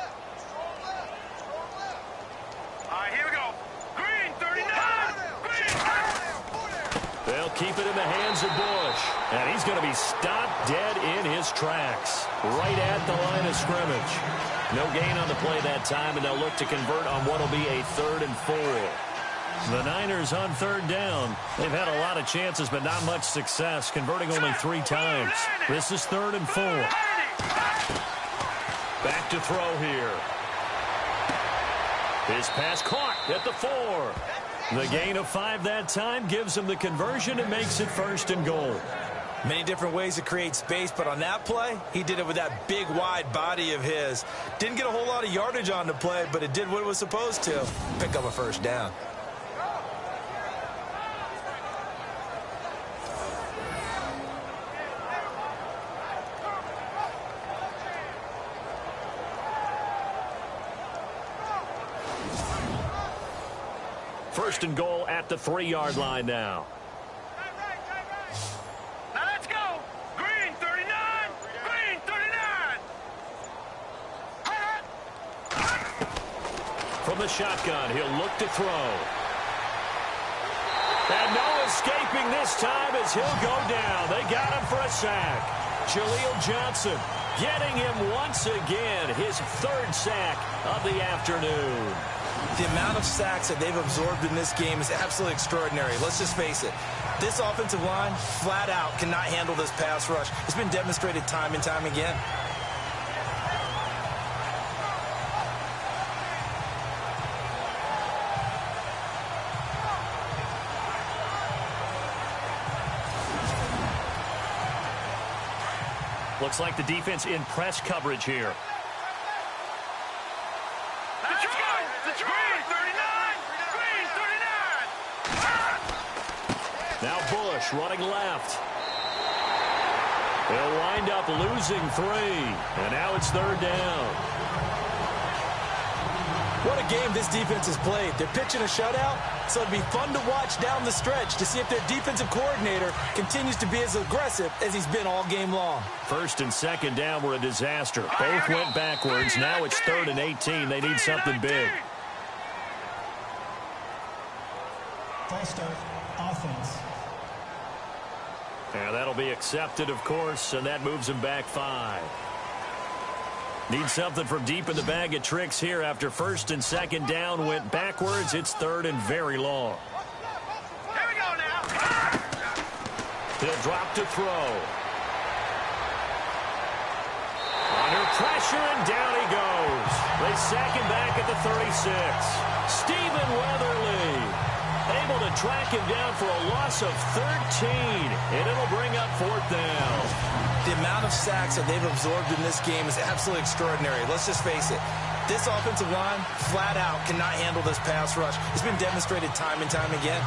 All right, here we go. Green, 39. They'll keep it in the hands of Bush. And he's going to be stopped dead in his tracks. Right at the line of scrimmage. No gain on the play that time, and they'll look to convert on what will be a 3rd and 4. The Niners on third down. They've had a lot of chances, but not much success, converting only 3 times. This is 3rd and 4. Back to throw here. His pass caught at the 4. The gain of 5 that time gives him the conversion and makes it 1st and goal. Many different ways to create space, but on that play, he did it with that big, wide body of his. Didn't get a whole lot of yardage on the play, but it did what it was supposed to. Pick up a 1st down. First and goal at the 3-yard line now. Now let's go. Green 39. Green 39. From the shotgun, he'll look to throw. And no escaping this time as he'll go down. They got him for a sack. Jaleel Johnson getting him once again, his 3rd sack of the afternoon. The amount of sacks that they've absorbed in this game is absolutely extraordinary. Let's just face it. This offensive line, flat out, cannot handle this pass rush. It's been demonstrated time and time again. Looks like the defense in press coverage here. Now Bush running left. They'll wind up losing 3. And now it's 3rd down. What a game this defense has played. They're pitching a shutout, so it'd be fun to watch down the stretch to see if their defensive coordinator continues to be as aggressive as he's been all game long. 1st and 2nd down were a disaster. Both went backwards. Now it's 3rd and 18. They need something big. False start, offense. And that'll be accepted, of course, and that moves him back 5. Need something from deep in the bag of tricks here after 1st and 2nd down went backwards. It's 3rd and very long. Here we go now. He'll drop to throw. Under pressure, and down he goes. They sack him back at the 36. Stephen Weatherly able to track him down for a loss of 13, and it'll bring up 4th down. The amount of sacks that they've absorbed in this game is absolutely extraordinary. Let's just face it. This offensive line, flat out, cannot handle this pass rush. It's been demonstrated time and time again.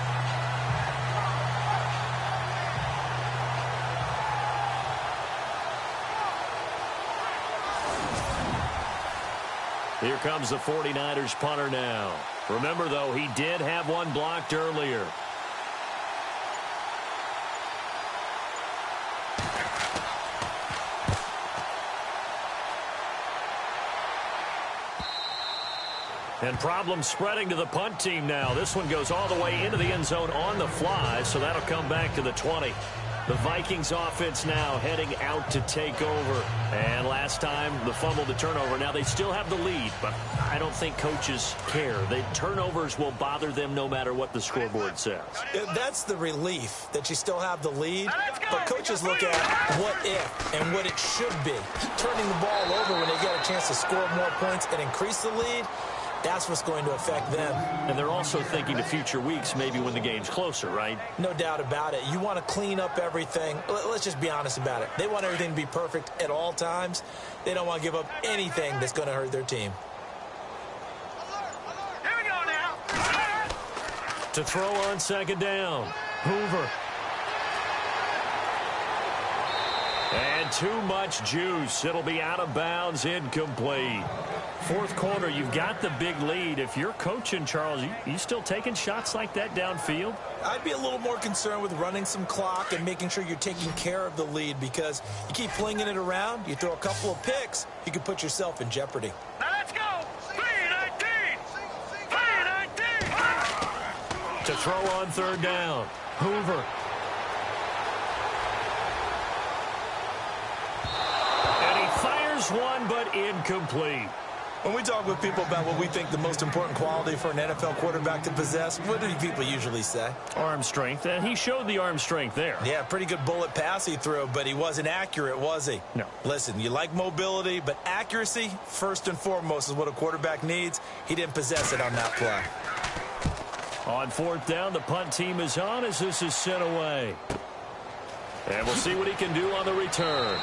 Here comes the 49ers punter now. Remember, though, he did have one blocked earlier. And problems spreading to the punt team now. This one goes all the way into the end zone on the fly, so that'll come back to the 20. The Vikings offense now heading out to take over. And last time, the fumble, the turnover. Now they still have the lead, but I don't think coaches care. The turnovers will bother them no matter what the scoreboard says. That's the relief, that you still have the lead. But coaches look at what if and what it should be. Turning the ball over when they get a chance to score more points and increase the lead, that's what's going to affect them. And they're also thinking to future weeks, maybe when the game's closer, right? No doubt about it. You want to clean up everything. Let's just be honest about it. They want everything to be perfect at all times. They don't want to give up anything that's going to hurt their team. Here we go now. To throw on 2nd down, Hoover. And too much juice. It'll be out of bounds, incomplete. 4th quarter, you've got the big lead. If you're coaching, Charles, you still taking shots like that downfield? I'd be a little more concerned with running some clock and making sure you're taking care of the lead, because you keep flinging it around, you throw a couple of picks, you could put yourself in jeopardy. Now let's go. 3-19. 3-19. To throw on 3rd down, Hoover. And he fires one, but incomplete. When we talk with people about what we think the most important quality for an NFL quarterback to possess, what do people usually say? Arm strength, and he showed the arm strength there. Yeah, pretty good bullet pass he threw, but he wasn't accurate, was he? No. Listen, you like mobility, but accuracy, first and foremost, is what a quarterback needs. He didn't possess it on that play. On fourth down, the punt team is on as this is sent away. And we'll see what he can do on the return.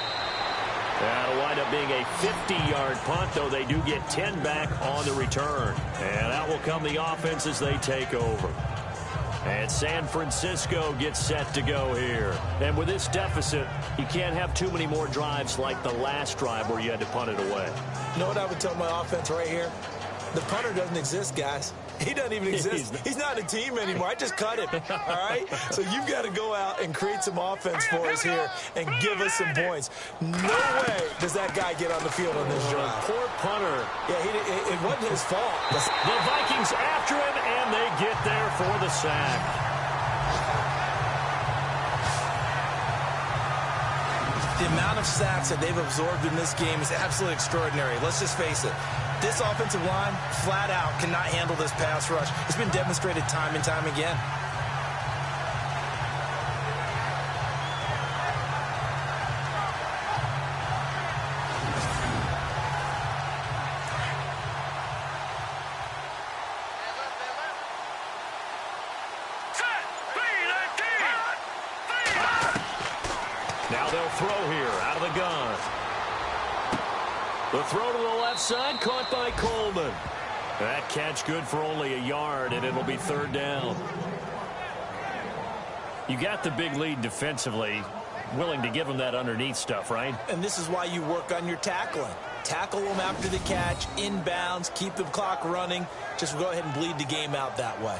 That'll wind up being a 50-yard punt, though they do get 10 back on the return. And out will come the offense as they take over. And San Francisco gets set to go here. And with this deficit, you can't have too many more drives like the last drive where you had to punt it away. You know what I would tell my offense right here? The punter doesn't exist, guys. He doesn't even exist. He's not a team anymore. I just cut him, all right? So you've got to go out and create some offense for us here and give us some points. No way does that guy get on the field on this drive. Poor punter. Yeah, it wasn't his fault. The Vikings after him, and they get there for the sack. The amount of sacks that they've absorbed in this game is absolutely extraordinary. Let's just face it. This offensive line, flat out, cannot handle this pass rush. It's been demonstrated time and time again. Now they'll throw here out of the gun. The throw to the left side, caught by Coleman. That catch good for only a yard, and it'll be third down. You got the big lead defensively. Willing to give them that underneath stuff, right? And this is why you work on your tackling. Tackle them after the catch, inbounds, keep the clock running. Just go ahead and bleed the game out that way.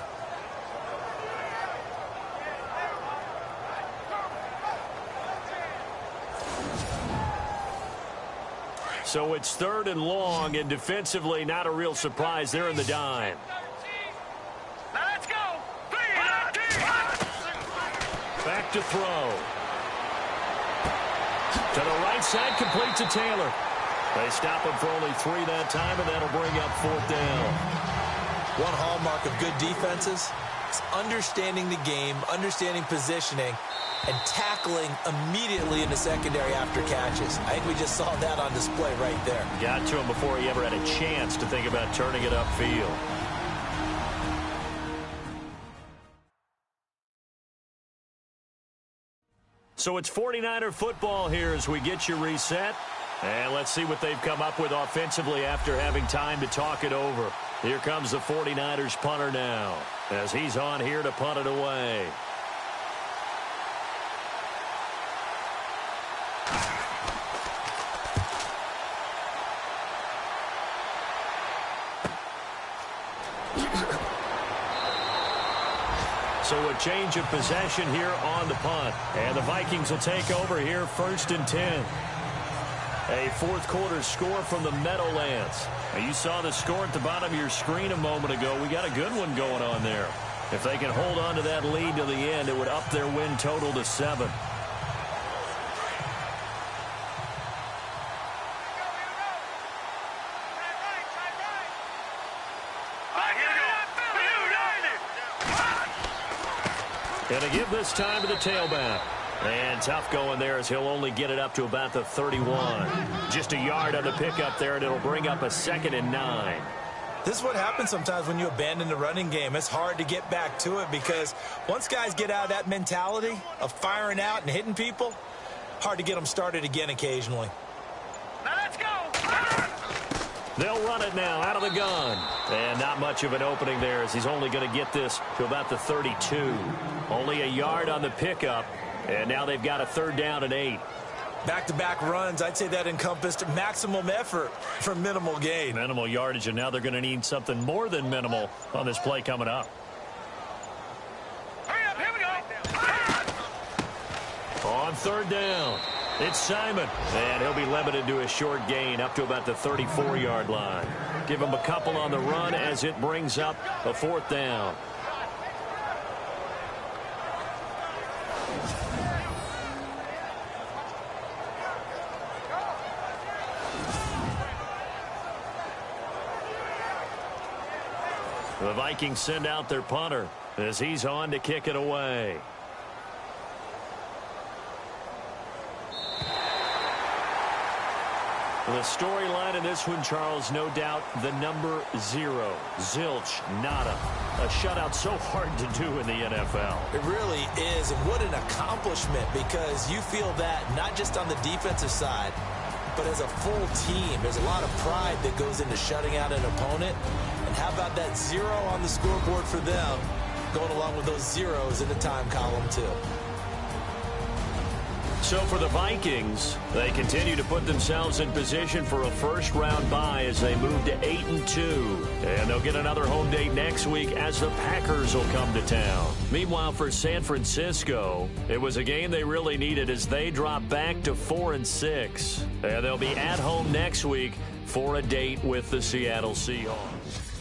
So it's third and long, and defensively not a real surprise. They're in the dime. Let's go. Back to throw. To the right side, complete to Taylor. They stop him for only 3 that time, and that'll bring up fourth down. One hallmark of good defenses is understanding the game, understanding positioning, and tackling immediately in the secondary after catches. I think we just saw that on display right there. Got to him before he ever had a chance to think about turning it upfield. So it's 49er football here as we get you reset. And let's see what they've come up with offensively after having time to talk it over. Here comes the 49ers punter now as he's on here to punt it away. So a change of possession here on the punt. And the Vikings will take over here first and 10. A fourth quarter score from the Meadowlands. Now you saw the score at the bottom of your screen a moment ago. We got a good one going on there. If they can hold on to that lead to the end, it would up their win total to 7. Gonna give this time to the tailback. And tough going there as he'll only get it up to about the 31. Just a yard on the pickup there, and it'll bring up a 2nd and 9. This is what happens sometimes when you abandon the running game. It's hard to get back to it because once guys get out of that mentality of firing out and hitting people, hard to get them started again occasionally. Now let's go. They'll run it now out of the gun. And not much of an opening there as he's only going to get this to about the 32. Only a yard on the pickup. And now they've got a 3rd down and 8. Back-to-back runs, I'd say that encompassed maximum effort for minimal gain. Minimal yardage, and now they're going to need something more than minimal on this play coming up. Hurry up, here we go. On 3rd down, it's Simon. And he'll be limited to a short gain up to about the 34-yard line. Give him a couple on the run as it brings up a 4th down. The Vikings send out their punter as he's on to kick it away. The storyline in this one, Charles, no doubt the number 0. Zilch, nada. A shutout so hard to do in the NFL. It really is, and what an accomplishment, because you feel that not just on the defensive side, but as a full team. There's a lot of pride that goes into shutting out an opponent. And how about that 0 on the scoreboard for them, going along with those zeros in the time column, too. So for the Vikings, they continue to put themselves in position for a first-round bye as they move to 8-2. And they'll get another home date next week as the Packers will come to town. Meanwhile, for San Francisco, it was a game they really needed as they drop back to 4-6. And they'll be at home next week for a date with the Seattle Seahawks.